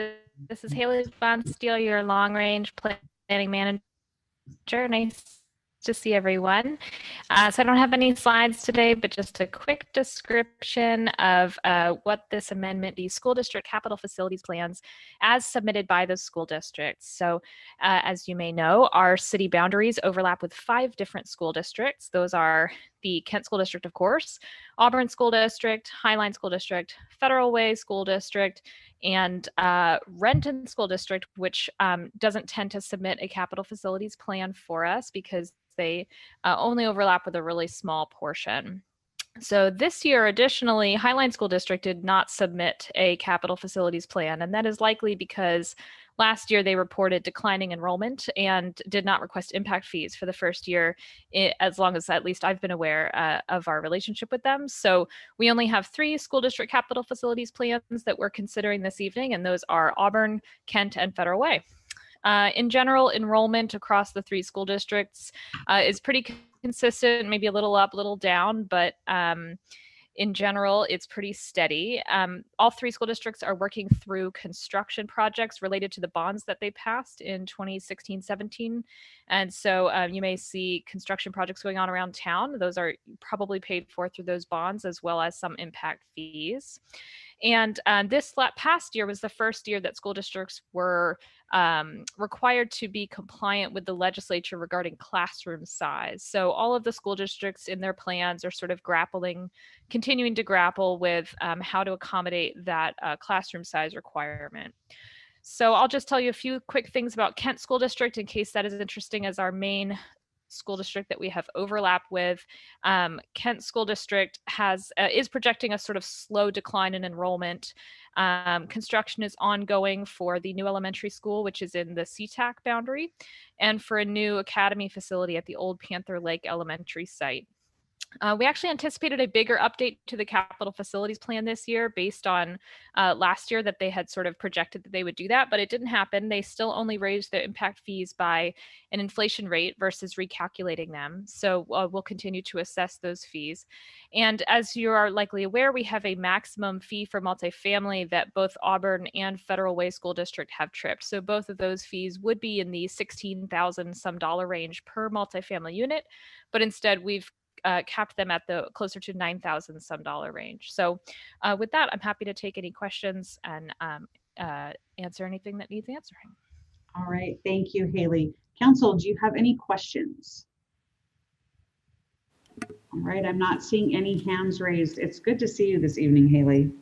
This is Haley Bonsteel, your long-range planning manager. Nice to see everyone. So I don't have any slides today, but just a quick description of what this amendment, the school district capital facilities plans as submitted by the school districts. So as you may know, our city boundaries overlap with 5 different school districts. Those are the Kent School District, of course, Auburn School District, Highline School District, Federal Way School District, and Renton School District, which doesn't tend to submit a capital facilities plan for us because they only overlap with a really small portion. So this year, additionally, Highline School District did not submit a capital facilities plan, and that is likely because last year they reported declining enrollment and did not request impact fees for the first year, as long as at least I've been aware of our relationship with them. So we only have 3 school district capital facilities plans that we're considering this evening, and those are Auburn, Kent, and Federal Way. In general, enrollment across the 3 school districts is pretty consistent, maybe a little up, a little down, but in general, it's pretty steady. All 3 school districts are working through construction projects related to the bonds that they passed in 2016-17. And so you may see construction projects going on around town. Those are probably paid for through those bonds, as well as some impact fees. And this past year was the first year that school districts were required to be compliant with the legislature regarding classroom size. So all of the school districts in their plans are sort of continuing to grapple with how to accommodate that classroom size requirement. So I'll just tell you a few quick things about Kent School District in case that is interesting as our main school district that we have overlap with. Kent School District is projecting a sort of slow decline in enrollment. Construction is ongoing for the new elementary school, which is in the SeaTac boundary, and for a new academy facility at the old Panther Lake Elementary site. We actually anticipated a bigger update to the capital facilities plan this year based on last year that they had sort of projected that they would do that, but it didn't happen. They still only raised the impact fees by an inflation rate versus recalculating them. So we'll continue to assess those fees. And as you are likely aware, we have a maximum fee for multifamily that both Auburn and Federal Way School District have tripped. So both of those fees would be in the $16,000 some dollar range per multifamily unit, but instead we've capped them at the closer to $9,000 some dollar range. So with that, I'm happy to take any questions and answer anything that needs answering. All right, thank you, Haley. Council, do you have any questions? All right, I'm not seeing any hands raised. It's good to see you this evening, Haley.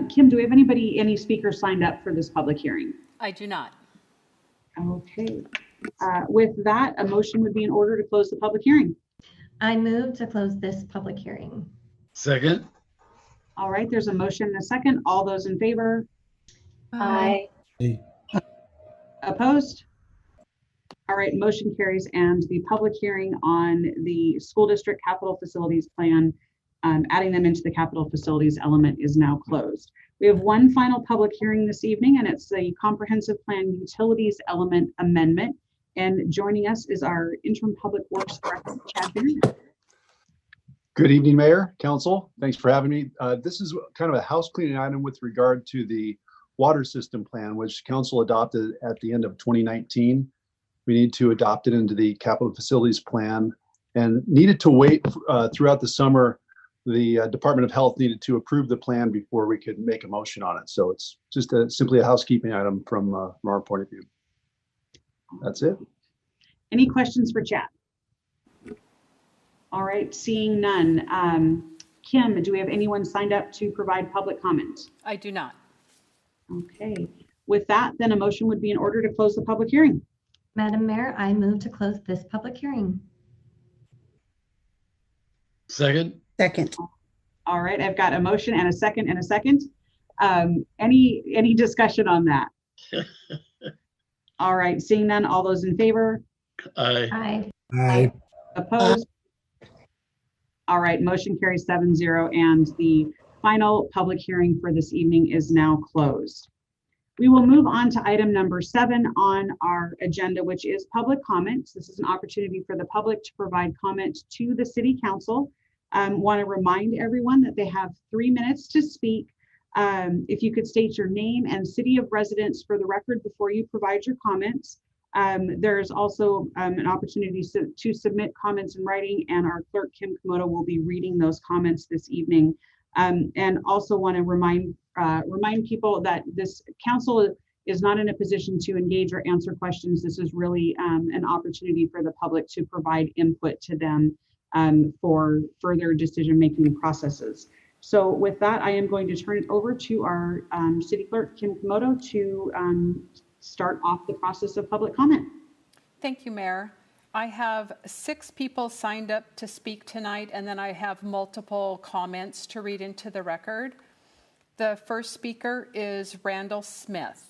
Kim, do we have any speakers signed up for this public hearing? I do not. Okay. With that, a motion would be in order to close the public hearing. I move to close this public hearing. Second. All right, there's a motion and a second. All those in favor? Aye. Opposed? All right, motion carries, and the public hearing on the school district capital facilities plan, adding them into the capital facilities element, is now closed. We have one final public hearing this evening, and it's the comprehensive plan utilities element amendment. And joining us is our interim public works director, Chad Biennial. Good evening, Mayor, Council. Thanks for having me. This is kind of a house cleaning item with regard to the water system plan, which Council adopted at the end of 2019. We need to adopt it into the capital facilities plan and needed to wait throughout the summer. The Department of Health needed to approve the plan before we could make a motion on it. So it's just simply a housekeeping item from our point of view. That's it. Any questions for Chad? All right, seeing none. Kim, do we have anyone signed up to provide public comment? I do not. Okay, with that, then a motion would be in order to close the public hearing. Madam Mayor, I move to close this public hearing. Second. Second. All right, I've got a motion and a second and a second. Any discussion on that? All right, seeing none, all those in favor? Aye. Aye. Aye. Opposed? All right, motion carries 7-0, and the final public hearing for this evening is now closed. We will move on to item number 7 on our agenda, which is public comments. This is an opportunity for the public to provide comment to the City Council. Want to remind everyone that they have 3 minutes to speak. If you could state your name and city of residence for the record before you provide your comments. There's also an opportunity to submit comments in writing, and our clerk, Kim Komodo, will be reading those comments this evening. And also want to remind people that this council is not in a position to engage or answer questions. This is really an opportunity for the public to provide input to them for further decision-making processes. So with that, I am going to turn it over to our city clerk, Kim Komodo, to start off the process of public comment. Thank you, Mayor. I have 6 people signed up to speak tonight, and then I have multiple comments to read into the record. The first speaker is Randall Smith.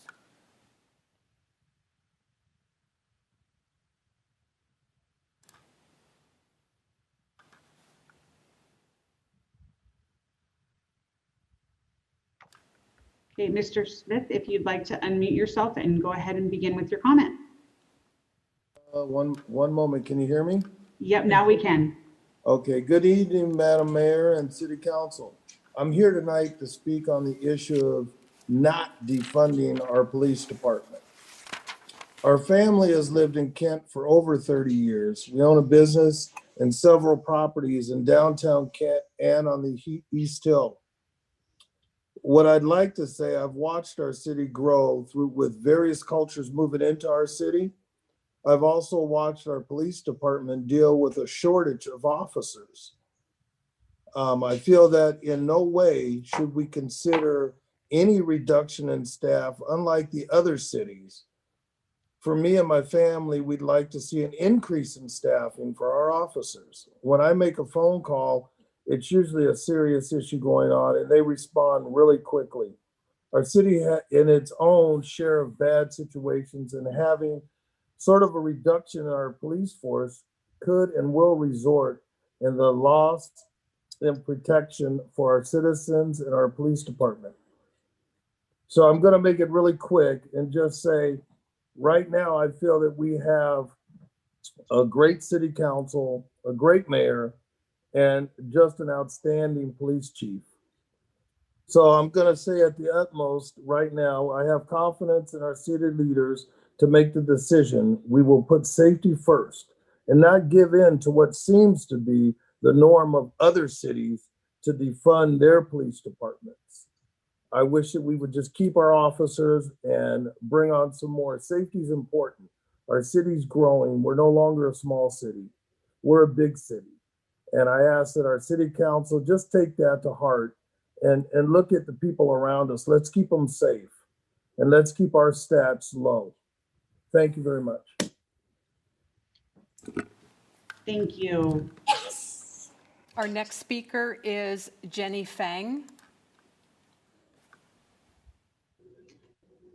Okay, Mr. Smith, if you'd like to unmute yourself and go ahead and begin with your comment. One moment. Can you hear me? Yep, now we can. Okay. Good evening, Madam Mayor and City Council. I'm here tonight to speak on the issue of not defunding our police department. Our family has lived in Kent for over 30 years. We own a business and several properties in downtown Kent and on the East Hill. What I'd like to say, I've watched our city grow through with various cultures moving into our city. I've also watched our police department deal with a shortage of officers. I feel that in no way should we consider any reduction in staff, unlike the other cities. For me and my family, we'd like to see an increase in staffing for our officers. When I make a phone call, it's usually a serious issue going on, and they respond really quickly. Our city in its own share of bad situations, and having sort of a reduction in our police force could and will result in the loss and protection for our citizens and our police department. So I'm going to make it really quick and just say, right now, I feel that we have a great city council, a great mayor, and just an outstanding police chief. So I'm going to say at the utmost right now, I have confidence in our city leaders to make the decision. We will put safety first and not give in to what seems to be the norm of other cities to defund their police departments. I wish that we would just keep our officers and bring on some more. Safety is important. Our city's growing. We're no longer a small city. We're a big city. And I ask that our city council just take that to heart and look at the people around us. Let's keep them safe and let's keep our stats low. Thank you very much. Thank you. Yes. Our next speaker is Jenny Fang.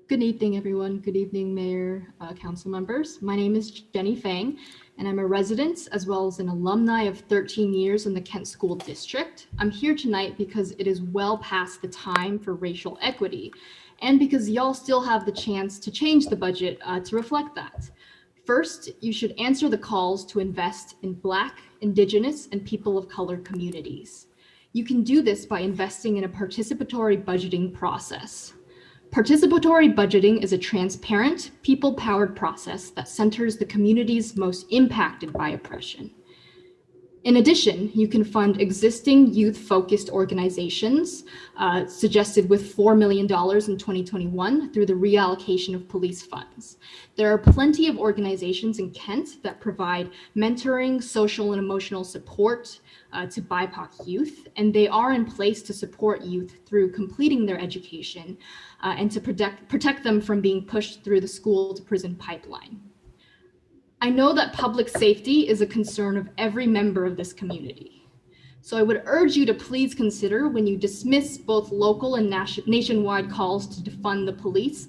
Good evening, everyone. Good evening, Mayor, council members. My name is Jenny Fang, and I'm a resident as well as an alumni of 13 years in the Kent School District. I'm here tonight because it is well past the time for racial equity, and because y'all still have the chance to change the budget to reflect that. First, you should answer the calls to invest in Black, Indigenous, and people of color communities. You can do this by investing in a participatory budgeting process. Participatory budgeting is a transparent, people-powered process that centers the communities most impacted by oppression. In addition, you can fund existing youth-focused organizations, suggested with $4 million in 2021 through the reallocation of police funds. There are plenty of organizations in Kent that provide mentoring, social and emotional support to BIPOC youth, and they are in place to support youth through completing their education and to protect them from being pushed through the school to prison pipeline. I know that public safety is a concern of every member of this community. So I would urge you to please consider, when you dismiss both local and nationwide calls to defund the police,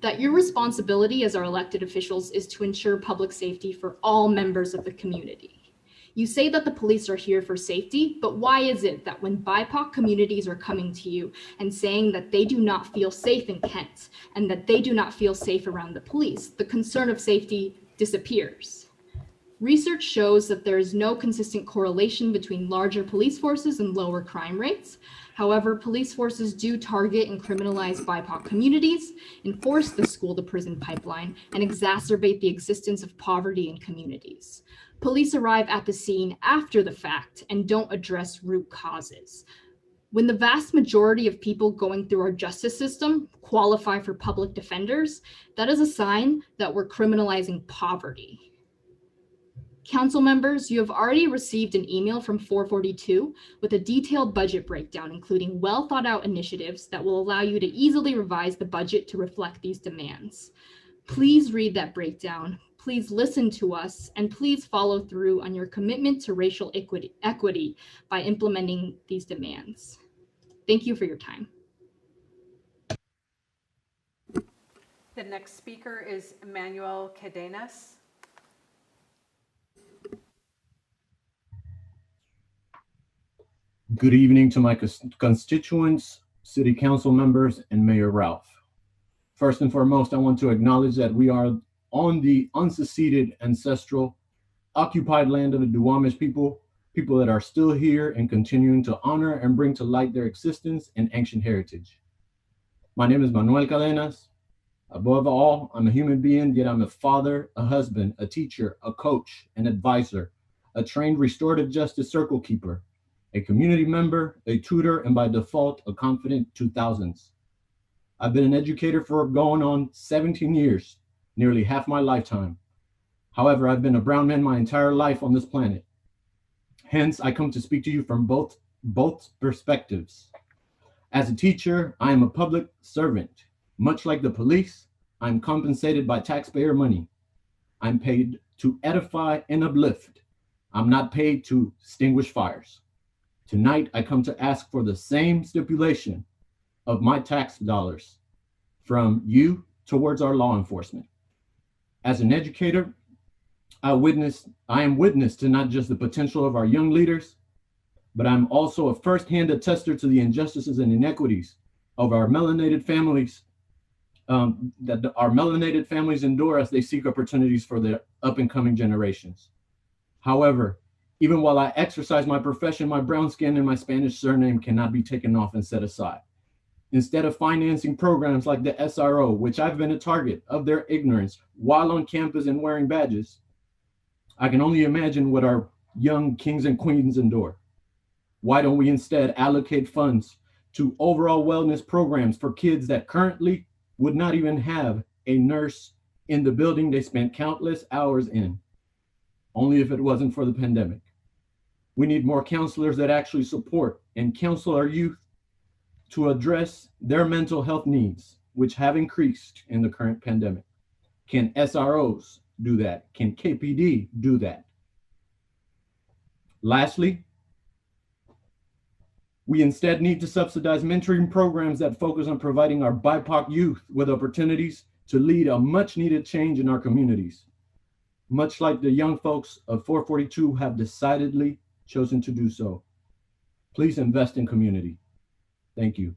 that your responsibility as our elected officials is to ensure public safety for all members of the community. You say that the police are here for safety, but why is it that when BIPOC communities are coming to you and saying that they do not feel safe in Kent and that they do not feel safe around the police, the concern of safety disappears? Research shows that there is no consistent correlation between larger police forces and lower crime rates. However, police forces do target and criminalize BIPOC communities, enforce the school-to-prison pipeline, and exacerbate the existence of poverty in communities. Police arrive at the scene after the fact and don't address root causes. When the vast majority of people going through our justice system qualify for public defenders, that is a sign that we're criminalizing poverty. Council members, you have already received an email from 442 with a detailed budget breakdown, including well thought out initiatives that will allow you to easily revise the budget to reflect these demands. Please read that breakdown, please listen to us, and please follow through on your commitment to racial equity by implementing these demands. Thank you for your time. The next speaker is Emmanuel Cadenas. Good evening to my constituents, City Council members, and Mayor Ralph. First and foremost, I want to acknowledge that we are on the unceded, ancestral, occupied land of the Duwamish people that are still here and continuing to honor and bring to light their existence and ancient heritage. My name is Manuel Cadenas. Above all, I'm a human being, yet I'm a father, a husband, a teacher, a coach, an advisor, a trained restorative justice circle keeper, a community member, a tutor, and by default, a confident 2000s. I've been an educator for going on 17 years, nearly half my lifetime. However, I've been a brown man my entire life on this planet. Hence, I come to speak to you from both perspectives. As a teacher, I am a public servant. Much like the police, I'm compensated by taxpayer money. I'm paid to edify and uplift. I'm not paid to extinguish fires. Tonight, I come to ask for the same stipulation of my tax dollars from you towards our law enforcement. As an educator, I am witness to not just the potential of our young leaders, but I'm also a firsthand attester to the injustices and inequities of our melanated families that our melanated families endure as they seek opportunities for the up and coming generations. However, even while I exercise my profession, my brown skin and my Spanish surname cannot be taken off and set aside. Instead of financing programs like the SRO, which I've been a target of their ignorance while on campus and wearing badges, I can only imagine what our young kings and queens endure. Why don't we instead allocate funds to overall wellness programs for kids that currently would not even have a nurse in the building they spent countless hours in, only if it wasn't for the pandemic? We need more counselors that actually support and counsel our youth to address their mental health needs, which have increased in the current pandemic. Can SROs do that? Can KPD do that? Lastly, we instead need to subsidize mentoring programs that focus on providing our BIPOC youth with opportunities to lead a much needed change in our communities, much like the young folks of 442 have decidedly chosen to do so. Please invest in community. Thank you.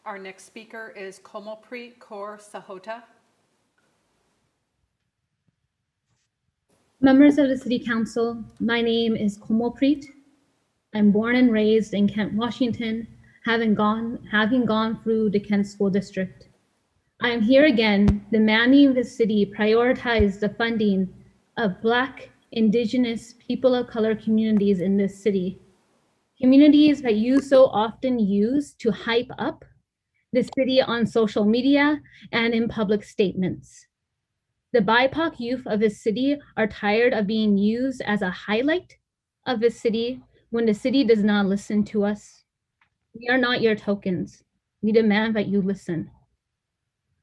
Our next speaker is Komalpreet Kaur Sahota. Members of the City Council, my name is Komalpreet. I'm born and raised in Kent, Washington, having gone through the Kent School District. I am here again demanding the city prioritize the funding of Black, Indigenous, people of color communities in this city. Communities that you so often use to hype up the city on social media and in public statements. The BIPOC youth of this city are tired of being used as a highlight of the city when the city does not listen to us. We are not your tokens. We demand that you listen.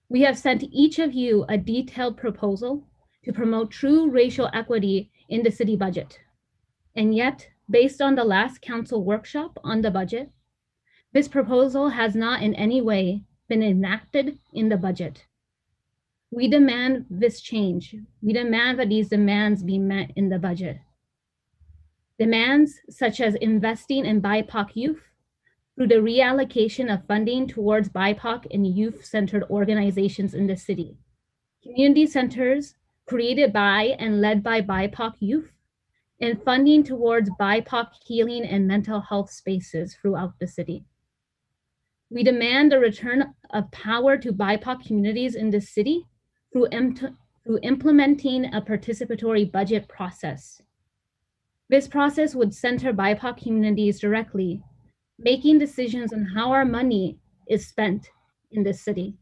We have sent each of you a detailed proposal to promote true racial equity in the city budget. And yet, based on the last council workshop on the budget, This proposal has not in any way been enacted in the budget. We demand this change. We demand that these demands be met in the budget. Demands such as investing in BIPOC youth through the reallocation of funding towards BIPOC and youth-centered organizations in the city. Community centers created by and led by BIPOC youth, and funding towards BIPOC healing and mental health spaces throughout the city. We demand a return of power to BIPOC communities in the city through implementing a participatory budget process. This process would center BIPOC communities directly, making decisions on how our money is spent in this city.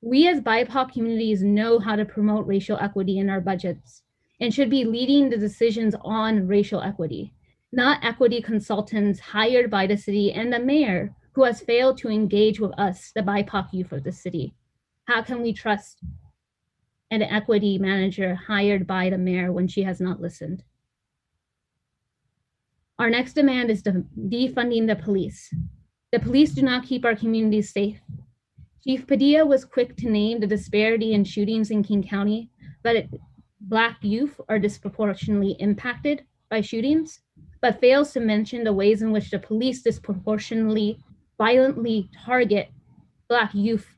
We as BIPOC communities know how to promote racial equity in our budgets and should be leading the decisions on racial equity, not equity consultants hired by the city and the mayor who has failed to engage with us, the BIPOC youth of the city. How can we trust an equity manager hired by the mayor when she has not listened? Our next demand is defunding the police. The police do not keep our communities safe. Chief Padilla was quick to name the disparity in shootings in King County, but Black youth are disproportionately impacted by shootings, but fails to mention the ways in which the police disproportionately violently target Black youth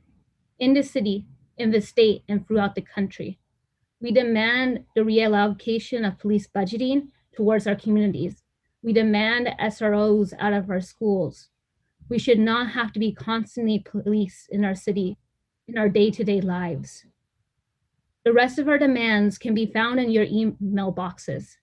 in the city, in the state, and throughout the country. We demand the reallocation of police budgeting towards our communities. We demand SROs out of our schools. We should not have to be constantly police in our city, in our day-to-day lives. The rest of our demands can be found in your email boxes.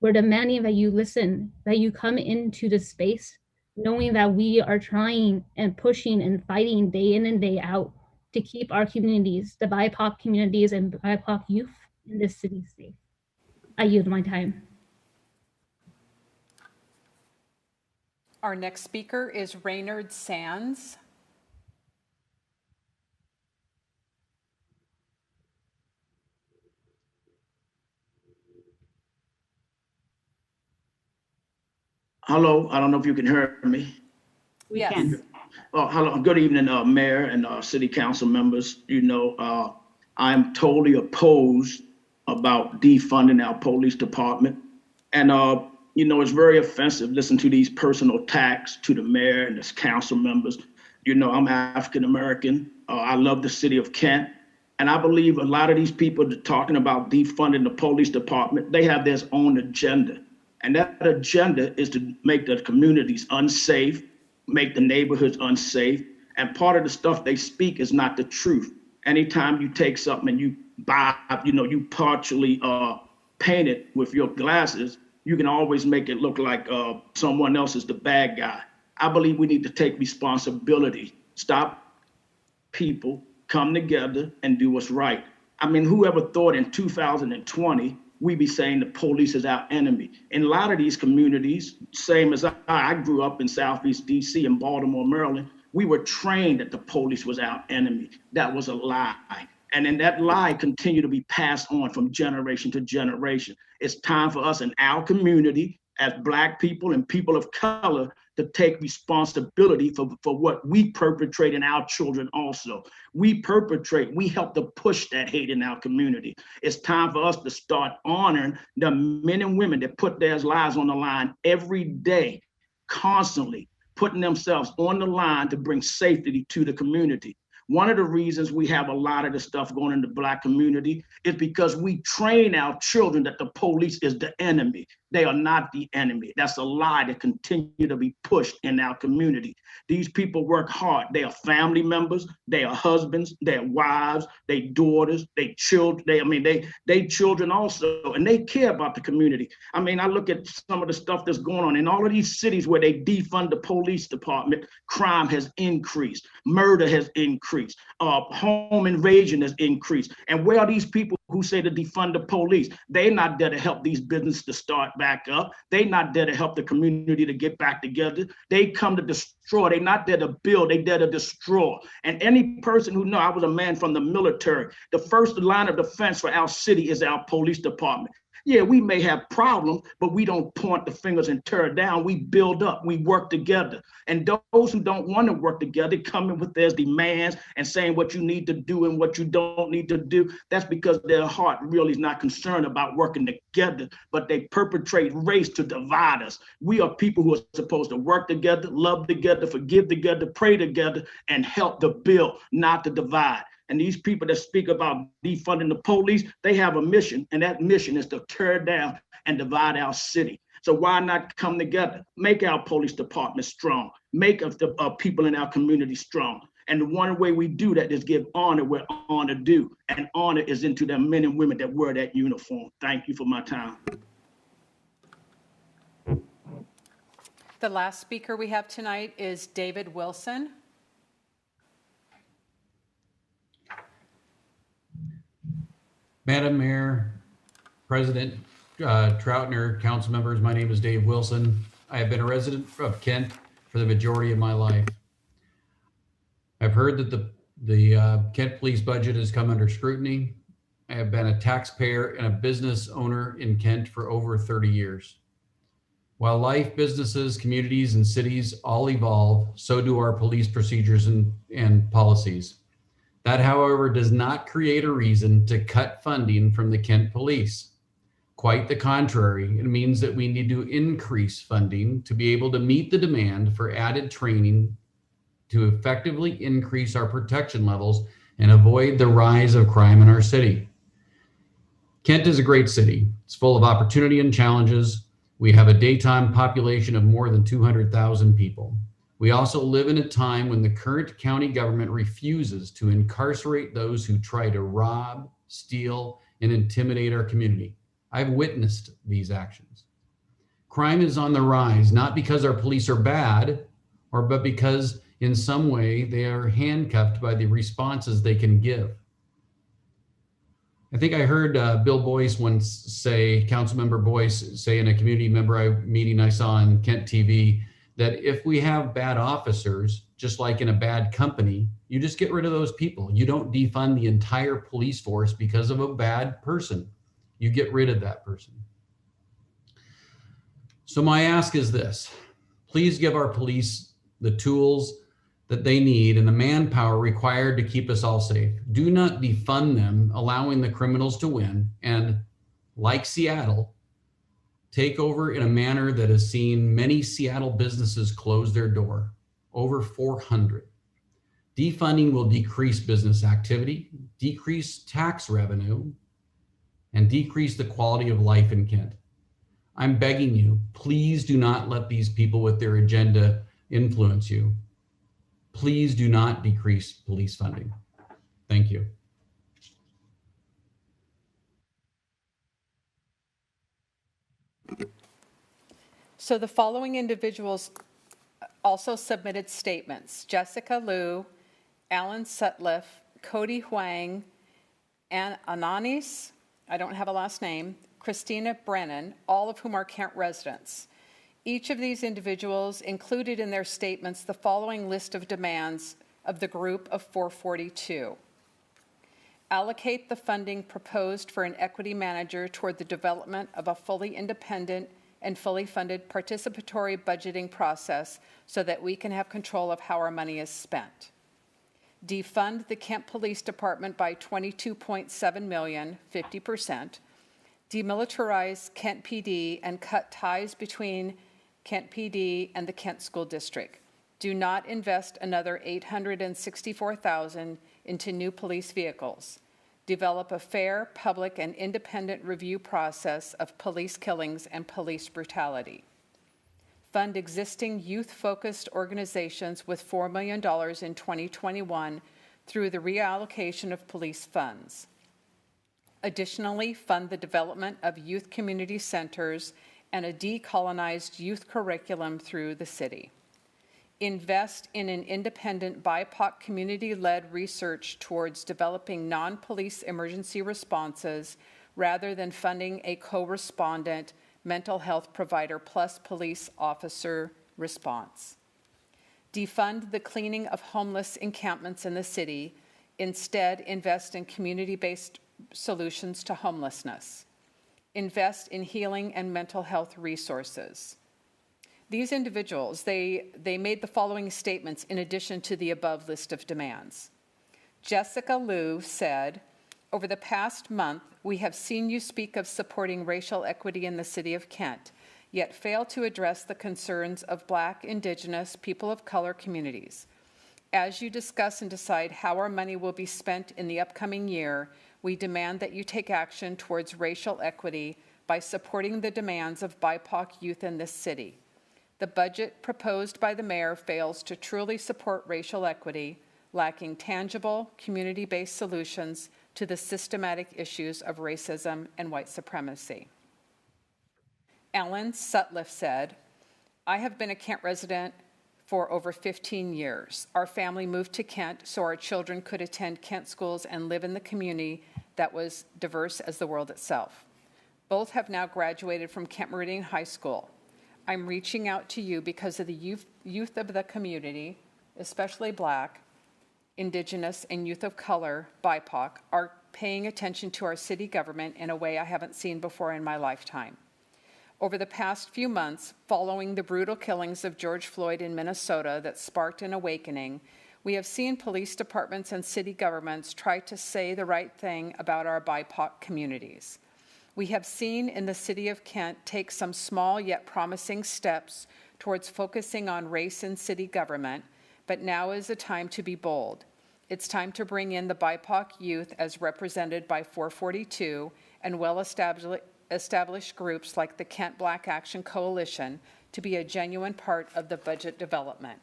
We're demanding that you listen, that you come into the space, knowing that we are trying and pushing and fighting day in and day out to keep our communities, the BIPOC communities and BIPOC youth in this city safe. I yield my time. Our next speaker is Raynard Sands. Hello, I don't know if you can hear me. We can. Hello, good evening, Mayor and City Council members. You know, I'm totally opposed about defunding our police department. And, you know, it's very offensive. Listen to these personal attacks to the mayor and his council members. You know, I'm African-American. I love the city of Kent. And I believe a lot of these people that are talking about defunding the police department, they have their own agenda. And that agenda is to make the communities unsafe, make the neighborhoods unsafe. And part of the stuff they speak is not the truth. Anytime you take something and you buy, you know, you partially paint it with your glasses, you can always make it look like someone else is the bad guy. I believe we need to take responsibility, stop people, come together and do what's right. I mean, whoever thought in 2020, we be saying the police is our enemy. In a lot of these communities, same as I grew up in Southeast DC and Baltimore, Maryland, we were trained that the police was our enemy. That was a lie. And then that lie continued to be passed on from generation to generation. It's time for us in our community as Black people and people of color to take responsibility for what we perpetrate in our children also. We help to push that hate in our community. It's time for us to start honoring the men and women that put their lives on the line every day, constantly putting themselves on the line to bring safety to the community. One of the reasons we have a lot of the stuff going in the Black community is because we train our children that the police is the enemy. They are not the enemy. That's a lie that continue to be pushed in our community. These people work hard. They are family members. They are husbands. They are wives. They daughters. They children. They children also, and they care about the community. I mean, I look at some of the stuff that's going on in all of these cities where they defund the police department. Crime has increased. Murder has increased. Home invasion has increased. And where are these people who say to defund the police? They're not there to help these businesses to start back up. They're not there to help the community to get back together. They come to destroy. They're not there to build. They're there to destroy. And any person who knows, I was a man from the military. The first line of defense for our city is our police department. Yeah, we may have problems, but we don't point the fingers and tear down. We build up, we work together. And those who don't want to work together come in with their demands and saying what you need to do and what you don't need to do. That's because their heart really is not concerned about working together, but they perpetrate race to divide us. We are people who are supposed to work together, love together, forgive together, pray together, and help to build, not to divide. And these people that speak about defunding the police, they have a mission, and that mission is to tear down and divide our city. So why not come together, make our police department strong, make the people in our community strong. And the one way we do that is give honor where honor due, and honor is into the men and women that wear that uniform. Thank you for my time. The last speaker we have tonight is David Wilson. Madam Mayor, President Troutner, council members, my name is Dave Wilson. I have been a resident of Kent for the majority of my life. I've heard that the Kent police budget has come under scrutiny. I have been a taxpayer and a business owner in Kent for over 30 years. While life, businesses, communities, and cities all evolve, so do our police procedures and policies. That, however, does not create a reason to cut funding from the Kent Police. Quite the contrary, it means that we need to increase funding to be able to meet the demand for added training to effectively increase our protection levels and avoid the rise of crime in our city. Kent is a great city. It's full of opportunity and challenges. We have a daytime population of more than 200,000 people. We also live in a time when the current county government refuses to incarcerate those who try to rob, steal, and intimidate our community. I've witnessed these actions. Crime is on the rise, not because our police are bad, but because in some way they are handcuffed by the responses they can give. I think I heard Bill Boyce once say, Councilmember Boyce say in a community member meeting I saw on Kent TV, that if we have bad officers, just like in a bad company, you just get rid of those people. You don't defund the entire police force because of a bad person. You get rid of that person. So my ask is this: please give our police the tools that they need and the manpower required to keep us all safe. Do not defund them, allowing the criminals to win, and like Seattle, take over in a manner that has seen many Seattle businesses close their door, over 400. Defunding will decrease business activity, decrease tax revenue, and decrease the quality of life in Kent. I'm begging you, please do not let these people with their agenda influence you. Please do not decrease police funding. Thank you. So the following individuals also submitted statements: Jessica Liu, Alan Sutliff, Cody Huang, and Ananis, I don't have a last name, Christina Brennan, all of whom are Kent residents. Each of these individuals included in their statements the following list of demands of the group of 442. Allocate the funding proposed for an equity manager toward the development of a fully independent and fully funded participatory budgeting process so that we can have control of how our money is spent. Defund the Kent Police Department by $22.7 million, 50%. Demilitarize Kent PD and cut ties between Kent PD and the Kent School District. Do not invest another $864,000 into new police vehicles. Develop a fair, public, and independent review process of police killings and police brutality. Fund existing youth-focused organizations with $4 million in 2021 through the reallocation of police funds. Additionally, fund the development of youth community centers and a decolonized youth curriculum through the city. Invest in an independent BIPOC community-led research towards developing non-police emergency responses rather than funding a co-respondent mental health provider plus police officer response. Defund the cleaning of homeless encampments in the city. Instead, invest in community-based solutions to homelessness. invest in healing and mental health resources. These individuals, they made the following statements in addition to the above list of demands. Jessica Liu said, "Over the past month, we have seen you speak of supporting racial equity in the city of Kent, yet fail to address the concerns of Black, Indigenous, people of color communities. As you discuss and decide how our money will be spent in the upcoming year, we demand that you take action towards racial equity by supporting the demands of BIPOC youth in this city. The budget proposed by the mayor fails to truly support racial equity, lacking tangible, community-based solutions to the systematic issues of racism and white supremacy." Ellen Sutliff said, "I have been a Kent resident for over 15 years. Our family moved to Kent so our children could attend Kent schools and live in the community that was diverse as the world itself. Both have now graduated from Kent Meridian High School. I'm reaching out to you because of the youth of the community, especially Black, Indigenous, and youth of color, BIPOC, are paying attention to our city government in a way I haven't seen before in my lifetime. Over the past few months, following the brutal killings of George Floyd in Minnesota that sparked an awakening, we have seen police departments and city governments try to say the right thing about our BIPOC communities. We have seen in the city of Kent take some small yet promising steps towards focusing on race in city government, but now is the time to be bold. It's time to bring in the BIPOC youth as represented by 442 and well-established groups like the Kent Black Action Coalition to be a genuine part of the budget development.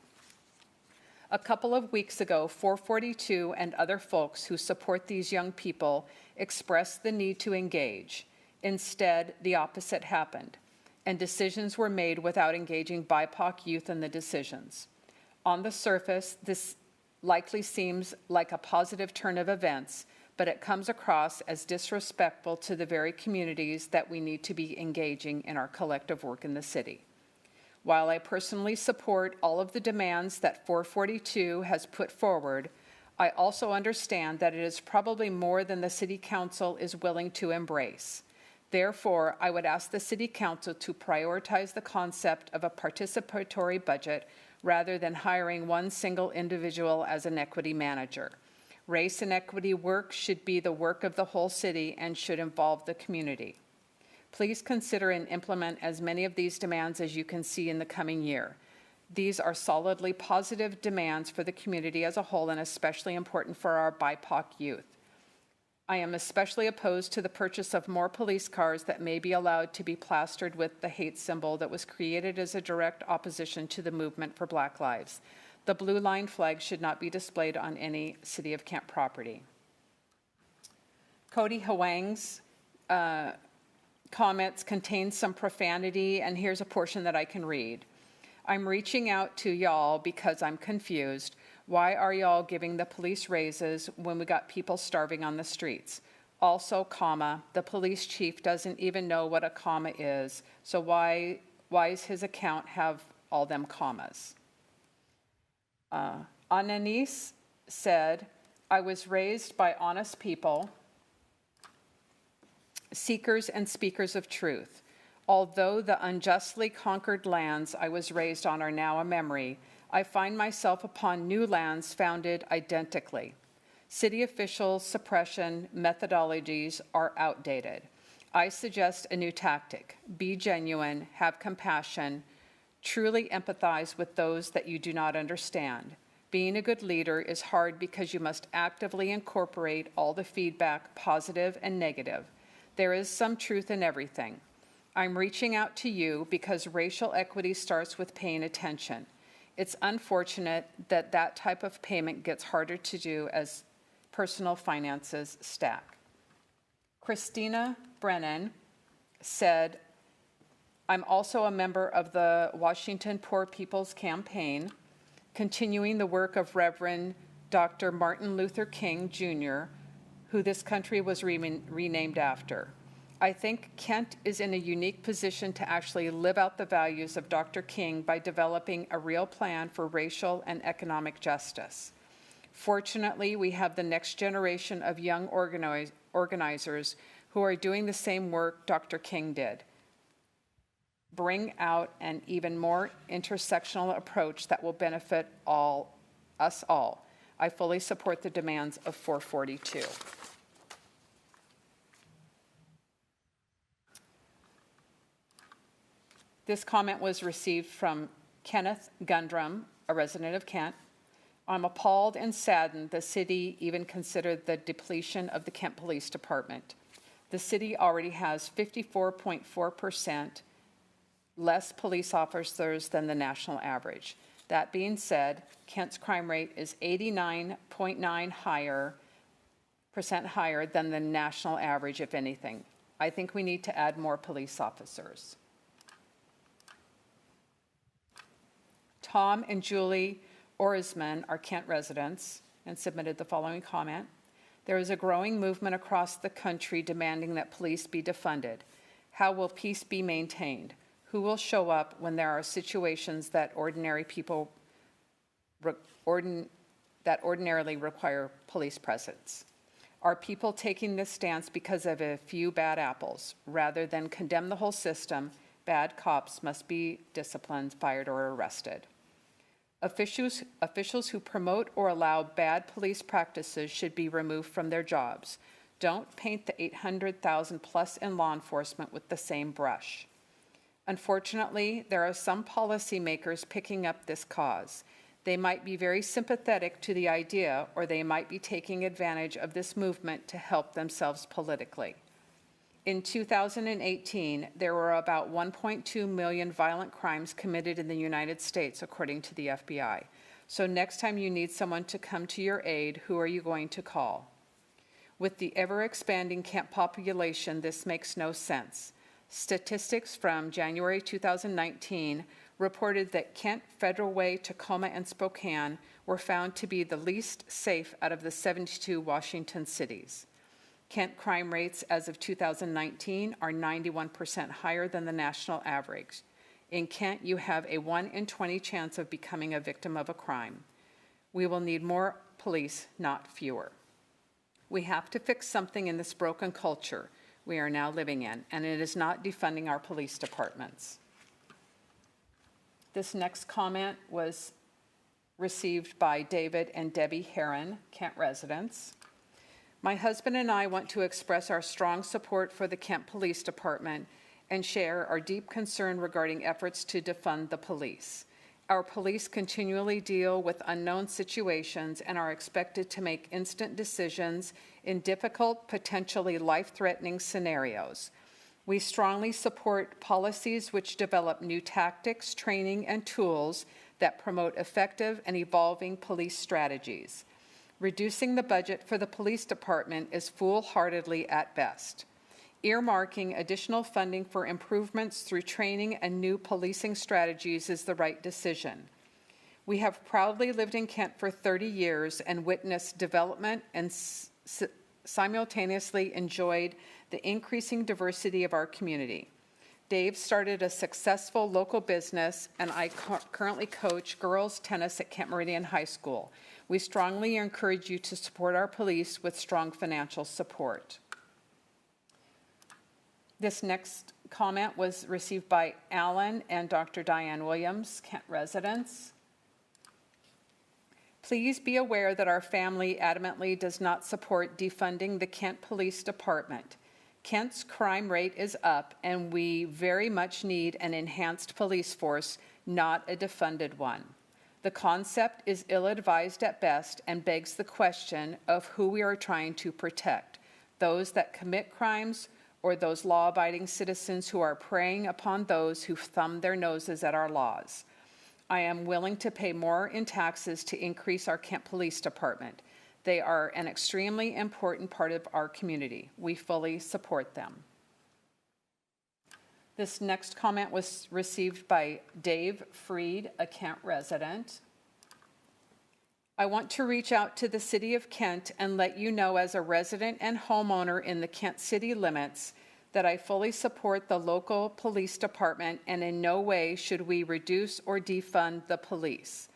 A couple of weeks ago, 442 and other folks who support these young people expressed the need to engage. Instead, the opposite happened, and decisions were made without engaging BIPOC youth in the decisions. On the surface, this likely seems like a positive turn of events, but it comes across as disrespectful to the very communities that we need to be engaging in our collective work in the city. While I personally support all of the demands that 442 has put forward, I also understand that it is probably more than the City Council is willing to embrace. Therefore, I would ask the City Council to prioritize the concept of a participatory budget rather than hiring one single individual as an equity manager. Race and equity work should be the work of the whole city and should involve the community. Please consider and implement as many of these demands as you can see in the coming year. These are solidly positive demands for the community as a whole and especially important for our BIPOC youth. I am especially opposed to the purchase of more police cars that may be allowed to be plastered with the hate symbol that was created as a direct opposition to the movement for Black lives. The blue line flag should not be displayed on any City of Kent property." Cody Hwang's comments contain some profanity, and here's a portion that I can read. "I'm reaching out to y'all because I'm confused. Why are y'all giving the police raises when we got people starving on the streets? Also, comma, the police chief doesn't even know what a comma is, so why does his account have all them commas?" Ananis said, "I was raised by honest people, seekers and speakers of truth. Although the unjustly conquered lands I was raised on are now a memory, I find myself upon new lands founded identically. City official suppression methodologies are outdated. I suggest a new tactic. Be genuine, have compassion, truly empathize with those that you do not understand. Being a good leader is hard because you must actively incorporate all the feedback, positive and negative. There is some truth in everything. I'm reaching out to you because racial equity starts with paying attention. It's unfortunate that that type of payment gets harder to do as personal finances stack." Christina Brennan said, "I'm also a member of the Washington Poor People's Campaign, continuing the work of Reverend Dr. Martin Luther King, Jr., who this country was renamed after. I think Kent is in a unique position to actually live out the values of Dr. King by developing a real plan for racial and economic justice. Fortunately, we have the next generation of young organizers who are doing the same work Dr. King did. Bring out an even more intersectional approach that will benefit us all. I fully support the demands of 442. This comment was received from Kenneth Gundrum, a resident of Kent. I'm appalled and saddened the city even considered the depletion of the Kent Police Department. The city already has 54.4% less police officers than the national average. That being said, Kent's crime rate is 89.9% higher than the national average, if anything. I think we need to add more police officers. Tom and Julie Orisman are Kent residents and submitted the following comment. There is a growing movement across the country demanding that police be defunded. How will peace be maintained? Who will show up when there are situations that ordinarily require police presence? Are people taking this stance because of a few bad apples? Rather than condemn the whole system, bad cops must be disciplined, fired, or arrested. Officials who promote or allow bad police practices should be removed from their jobs. Don't paint the 800,000 plus in law enforcement with the same brush. Unfortunately, there are some policymakers picking up this cause. They might be very sympathetic to the idea, or they might be taking advantage of this movement to help themselves politically. In 2018, there were about 1.2 million violent crimes committed in the United States, according to the FBI. So next time you need someone to come to your aid, who are you going to call? With the ever-expanding Kent population, this makes no sense. Statistics from January 2019 reported that Kent, Federal Way, Tacoma, and Spokane were found to be the least safe out of the 72 Washington cities. Kent crime rates as of 2019 are 91% higher than the national average. In Kent, you have a 1 in 20 chance of becoming a victim of a crime. We will need more police, not fewer. We have to fix something in this broken culture we are now living in, and it is not defunding our police departments. This next comment was received by David and Debbie Heron, Kent residents. My husband and I want to express our strong support for the Kent Police Department and share our deep concern regarding efforts to defund the police. Our police continually deal with unknown situations and are expected to make instant decisions in difficult, potentially life-threatening scenarios. We strongly support policies which develop new tactics, training, and tools that promote effective and evolving police strategies. Reducing the budget for the police department is foolhardily at best. Earmarking additional funding for improvements through training and new policing strategies is the right decision. We have proudly lived in Kent for 30 years and witnessed development and simultaneously enjoyed the increasing diversity of our community. Dave started a successful local business, and I currently coach girls tennis at Kent Meridian High School. We strongly encourage you to support our police with strong financial support. This next comment was received by Alan and Dr. Diane Williams, Kent residents. Please be aware that our family adamantly does not support defunding the Kent Police Department. Kent's crime rate is up, and we very much need an enhanced police force, not a defunded one. The concept is ill-advised at best and begs the question of who we are trying to protect, those that commit crimes or those law-abiding citizens who are preying upon those who thumb their noses at our laws. I am willing to pay more in taxes to increase our Kent Police Department. They are an extremely important part of our community. We fully support them. This next comment was received by Dave Freed, a Kent resident. I want to reach out to the City of Kent and let you know, as a resident and homeowner in the Kent city limits, that I fully support the local police department, and in no way should we reduce or defund the police.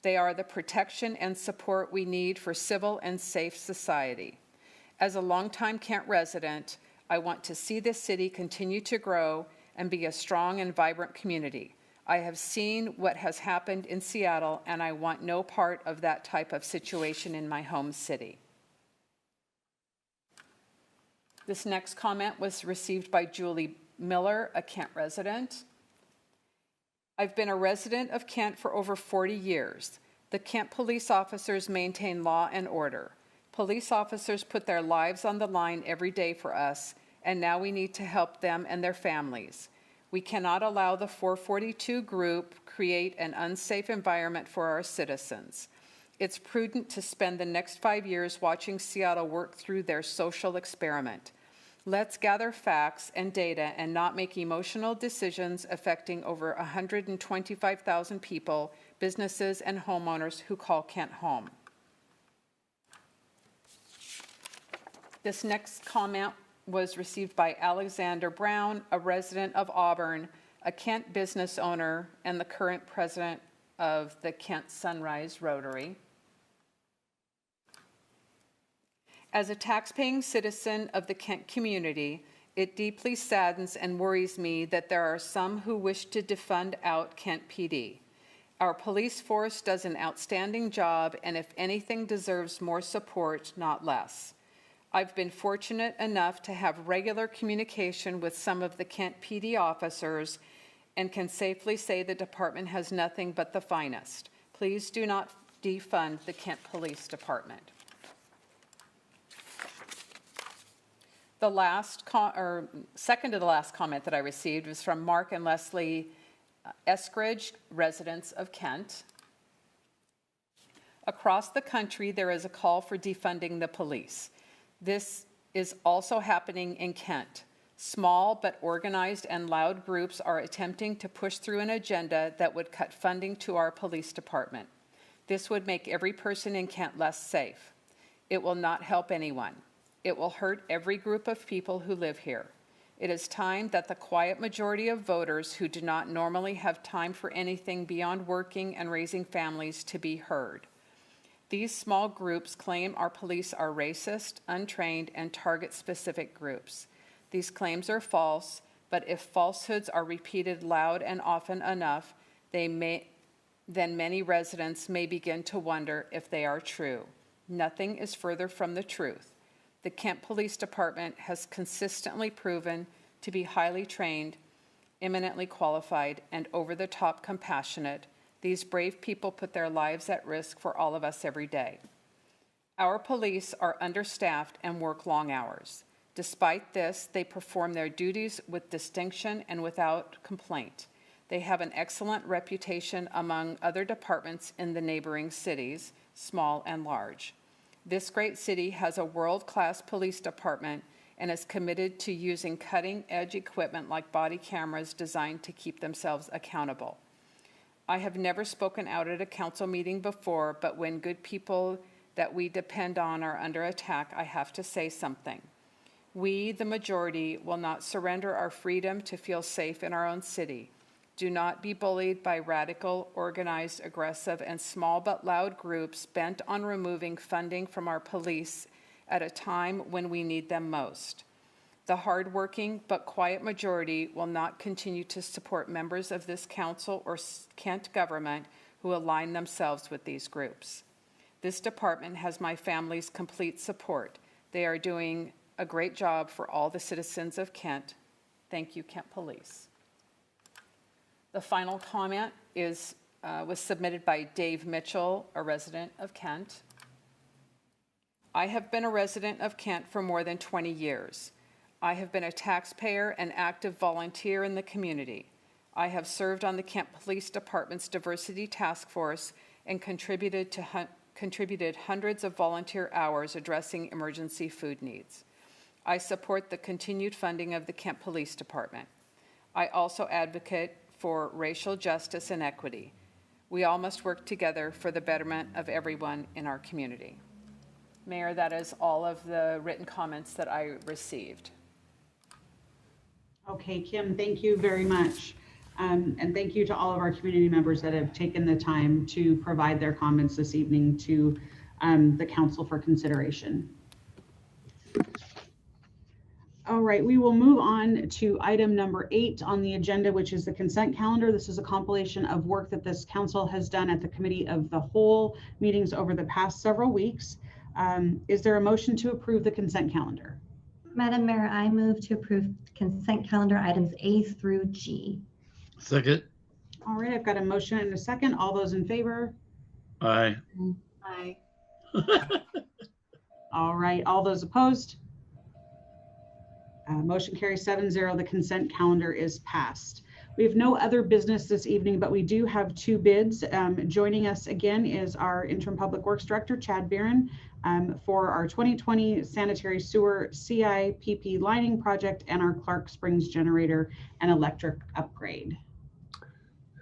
They are the protection and support we need for civil and safe society. As a longtime Kent resident, I want to see this city continue to grow and be a strong and vibrant community. I have seen what has happened in Seattle, and I want no part of that type of situation in my home city. This next comment was received by Julie Miller, a Kent resident. I've been a resident of Kent for over 40 years. The Kent police officers maintain law and order. Police officers put their lives on the line every day for us, and now we need to help them and their families. We cannot allow the 442 group create an unsafe environment for our citizens. It's prudent to spend the next 5 years watching Seattle work through their social experiment. Let's gather facts and data and not make emotional decisions affecting over 125,000 people, businesses, and homeowners who call Kent home. This next comment was received by Alexander Brown, a resident of Auburn, a Kent business owner, and the current president of the Kent Sunrise Rotary. As a taxpaying citizen of the Kent community, it deeply saddens and worries me that there are some who wish to defund out Kent PD. Our police force does an outstanding job, and if anything, deserves more support, not less. I've been fortunate enough to have regular communication with some of the Kent PD officers and can safely say the department has nothing but the finest. Please do not defund the Kent Police Department. The second to the last comment that I received was from Mark and Leslie Eskridge, residents of Kent. Across the country, there is a call for defunding the police. This is also happening in Kent. Small but organized and loud groups are attempting to push through an agenda that would cut funding to our police department. This would make every person in Kent less safe. It will not help anyone. It will hurt every group of people who live here. It is time that the quiet majority of voters who do not normally have time for anything beyond working and raising families to be heard. These small groups claim our police are racist, untrained, and target specific groups. These claims are false, but if falsehoods are repeated loud and often enough, then many residents may begin to wonder if they are true. Nothing is further from the truth. The Kent Police Department has consistently proven to be highly trained, eminently qualified, and over-the-top compassionate. These brave people put their lives at risk for all of us every day. Our police are understaffed and work long hours. Despite this, they perform their duties with distinction and without complaint. They have an excellent reputation among other departments in the neighboring cities, small and large. This great city has a world-class police department and is committed to using cutting-edge equipment like body cameras designed to keep themselves accountable. I have never spoken out at a council meeting before, but when good people that we depend on are under attack, I have to say something. We, the majority, will not surrender our freedom to feel safe in our own city. Do not be bullied by radical, organized, aggressive, and small but loud groups bent on removing funding from our police at a time when we need them most. The hardworking but quiet majority will not continue to support members of this council or Kent government who align themselves with these groups. This department has my family's complete support. They are doing a great job for all the citizens of Kent. Thank you, Kent Police. The final comment was submitted by Dave Mitchell, a resident of Kent. I have been a resident of Kent for more than 20 years. I have been a taxpayer and active volunteer in the community. I have served on the Kent Police Department's Diversity Task Force and contributed hundreds of volunteer hours addressing emergency food needs. I support the continued funding of the Kent Police Department. I also advocate for racial justice and equity. We all must work together for the betterment of everyone in our community. Mayor, that is all of the written comments that I received. Okay, Kim, thank you very much. And thank you to all of our community members that have taken the time to provide their comments this evening to the council for consideration. All right, we will move on to item number 8 on the agenda, which is the consent calendar. This is a compilation of work that this council has done at the Committee of the Whole meetings over the past several weeks. Is there a motion to approve the consent calendar? Madam Mayor, I move to approve consent calendar items A through G. Second. All right, I've got a motion and a second. All those in favor? Aye. Aye. All right, all those opposed? Motion carries 7-0. The consent calendar is passed. We have no other business this evening, but we do have 2 bids. Joining us again is our Interim Public Works Director, Chad Barron, for our 2020 sanitary sewer CIPP lining project and our Clark Springs generator and electric upgrade.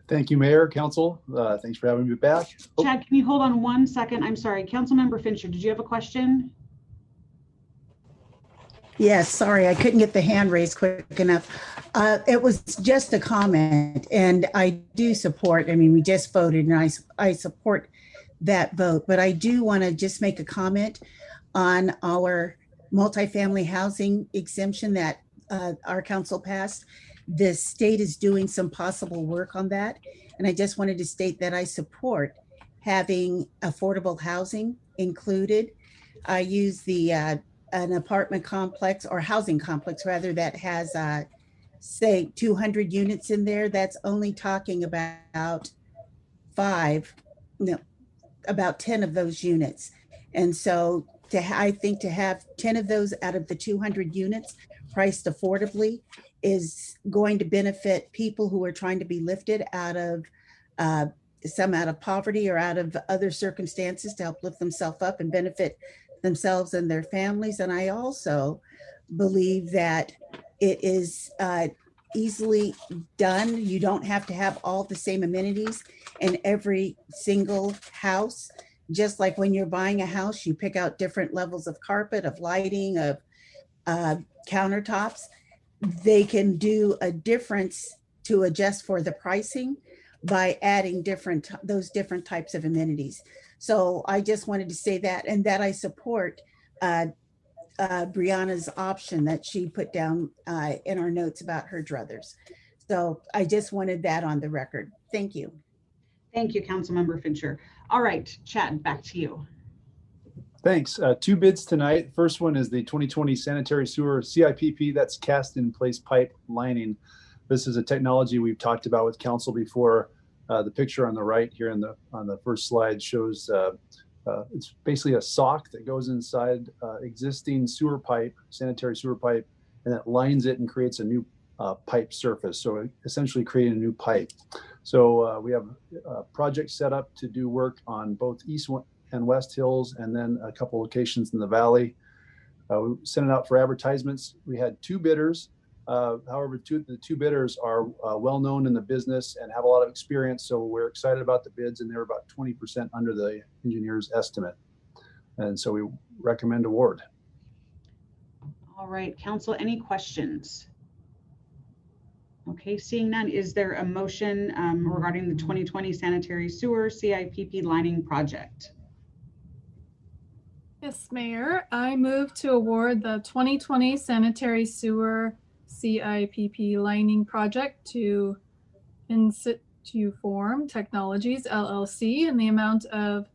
Thank you, Mayor, Council. Thanks for having me back. Chad, can you hold on 1 second? I'm sorry. Councilmember Fincher, did you have a question? Yes, sorry, I couldn't get the hand raised quick enough. It was just a comment, and I do support, I mean, we just voted and I support that vote, but I do want to just make a comment on our multifamily housing exemption that our council passed. The state is doing some possible work on that, and I just wanted to state that I support having affordable housing included. I use the an apartment complex or housing complex rather that has say 200 units in there. That's only talking about about 10 of those units. And so I think to have 10 of those out of the 200 units priced affordably is going to benefit people who are trying to be lifted out of some out of poverty or out of other circumstances to help lift themselves up and benefit themselves and their families. And I also believe that it is easily done. You don't have to have all the same amenities in every single house. Just like when you're buying a house, you pick out different levels of carpet, of lighting, of countertops. They can do a difference to adjust for the pricing by adding those different types of amenities. So I just wanted to say that, and that I support Brianna's option that she put down in our notes about her druthers. So I just wanted that on the record. Thank you. Thank you, Councilmember Fincher. All right, Chad, back to you. Thanks. 2 bids tonight. First one is the 2020 sanitary sewer CIPP. That's cast in place pipe lining. This is a technology we've talked about with council before. The picture on the right here on the first slide shows it's basically a sock that goes inside existing sewer pipe, sanitary sewer pipe, and it lines it and creates a new pipe surface. So essentially creating a new pipe. So we have a project set up to do work on both East and West Hills, and then a couple locations in the valley. We sent it out for advertisements. We had 2 bidders. However, the two bidders are well-known in the business and have a lot of experience. So we're excited about the bids, and they're about 20% under the engineer's estimate. And so we recommend award. All right, council, any questions? Okay, seeing none, is there a motion regarding the 2020 sanitary sewer CIPP lining project? Yes, Mayor, I move to award the 2020 sanitary sewer CIPP lining project to Interim Technologies LLC in the amount of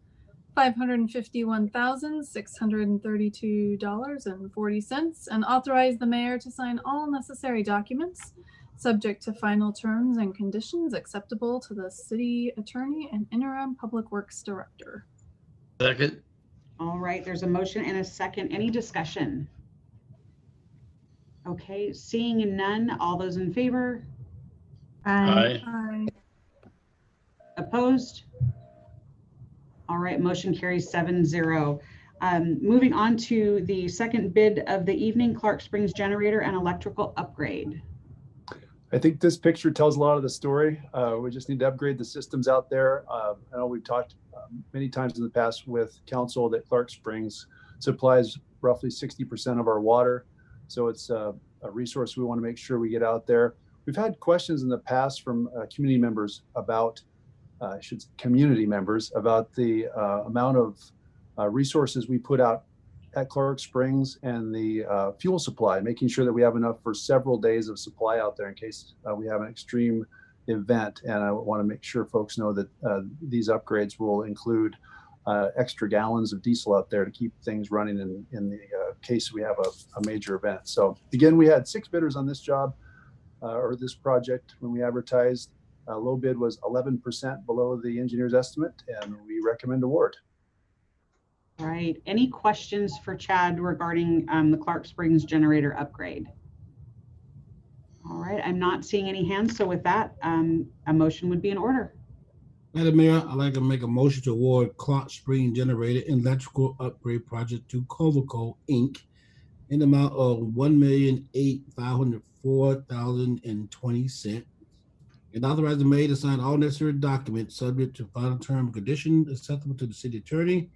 $551,632.40 and authorize the mayor to sign all necessary documents subject to final terms and conditions acceptable to the city attorney and interim public works director. Second. All right, there's a motion and a second. Any discussion? Okay, seeing none, all those in favor? Aye. Aye. Opposed? All right, motion carries 7-0. Moving on to the second bid of the evening, Clark Springs generator and electrical upgrade. I think this picture tells a lot of the story. We just need to upgrade the systems out there. I know we've talked many times in the past with council that Clark Springs supplies roughly 60% of our water. So it's a resource we want to make sure we get out there. We've had questions in the past from community members about, community members about the amount of resources we put out at Clark Springs and the fuel supply, making sure that we have enough for several days of supply out there in case we have an extreme event. And I want to make sure folks know that these upgrades will include extra gallons of diesel out there to keep things running in the case we have a major event. So again, we had 6 bidders on this job or this project when we advertised. Low bid was 11% below the engineer's estimate, and we recommend award. All right. Any questions for Chad regarding the Clark Springs generator upgrade? All right. I'm not seeing any hands. So with that, a motion would be in order. Madam Mayor, I'd like to make a motion to award Clark Spring Generator Electrical Upgrade Project to Covaco, Inc. in the amount of $1,504,020. And authorize the mayor to sign all necessary documents subject to final term and condition acceptable to the city attorney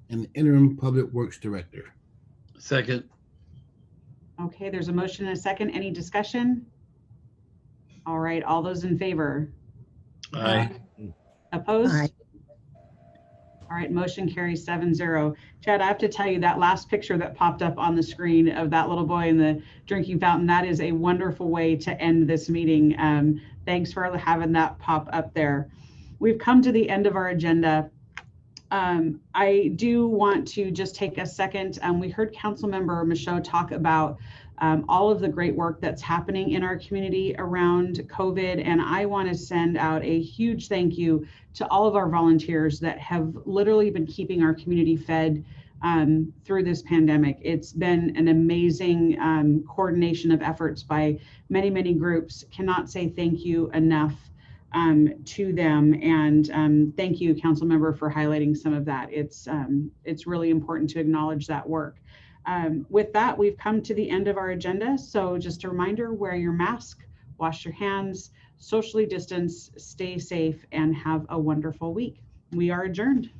and the interim public works director. Second. Okay, there's a motion and a second. Any discussion? All right, all those in favor? Aye. Opposed? Aye. All right, motion carries 7-0. Chad, I have to tell you that last picture that popped up on the screen of that little boy in the drinking fountain, that is a wonderful way to end this meeting. Thanks for having that pop up there. We've come to the end of our agenda. I do want to just take a second. We heard Councilmember Michaud talk about all of the great work that's happening in our community around COVID. And I want to send out a huge thank you to all of our volunteers that have literally been keeping our community fed through this pandemic. It's been an amazing coordination of efforts by many, many groups. Cannot say thank you enough to them. And thank you, Councilmember, for highlighting some of that. It's really important to acknowledge that work. With that, we've come to the end of our agenda. So just a reminder, wear your mask, wash your hands, socially distance, stay safe, and have a wonderful week. We are adjourned.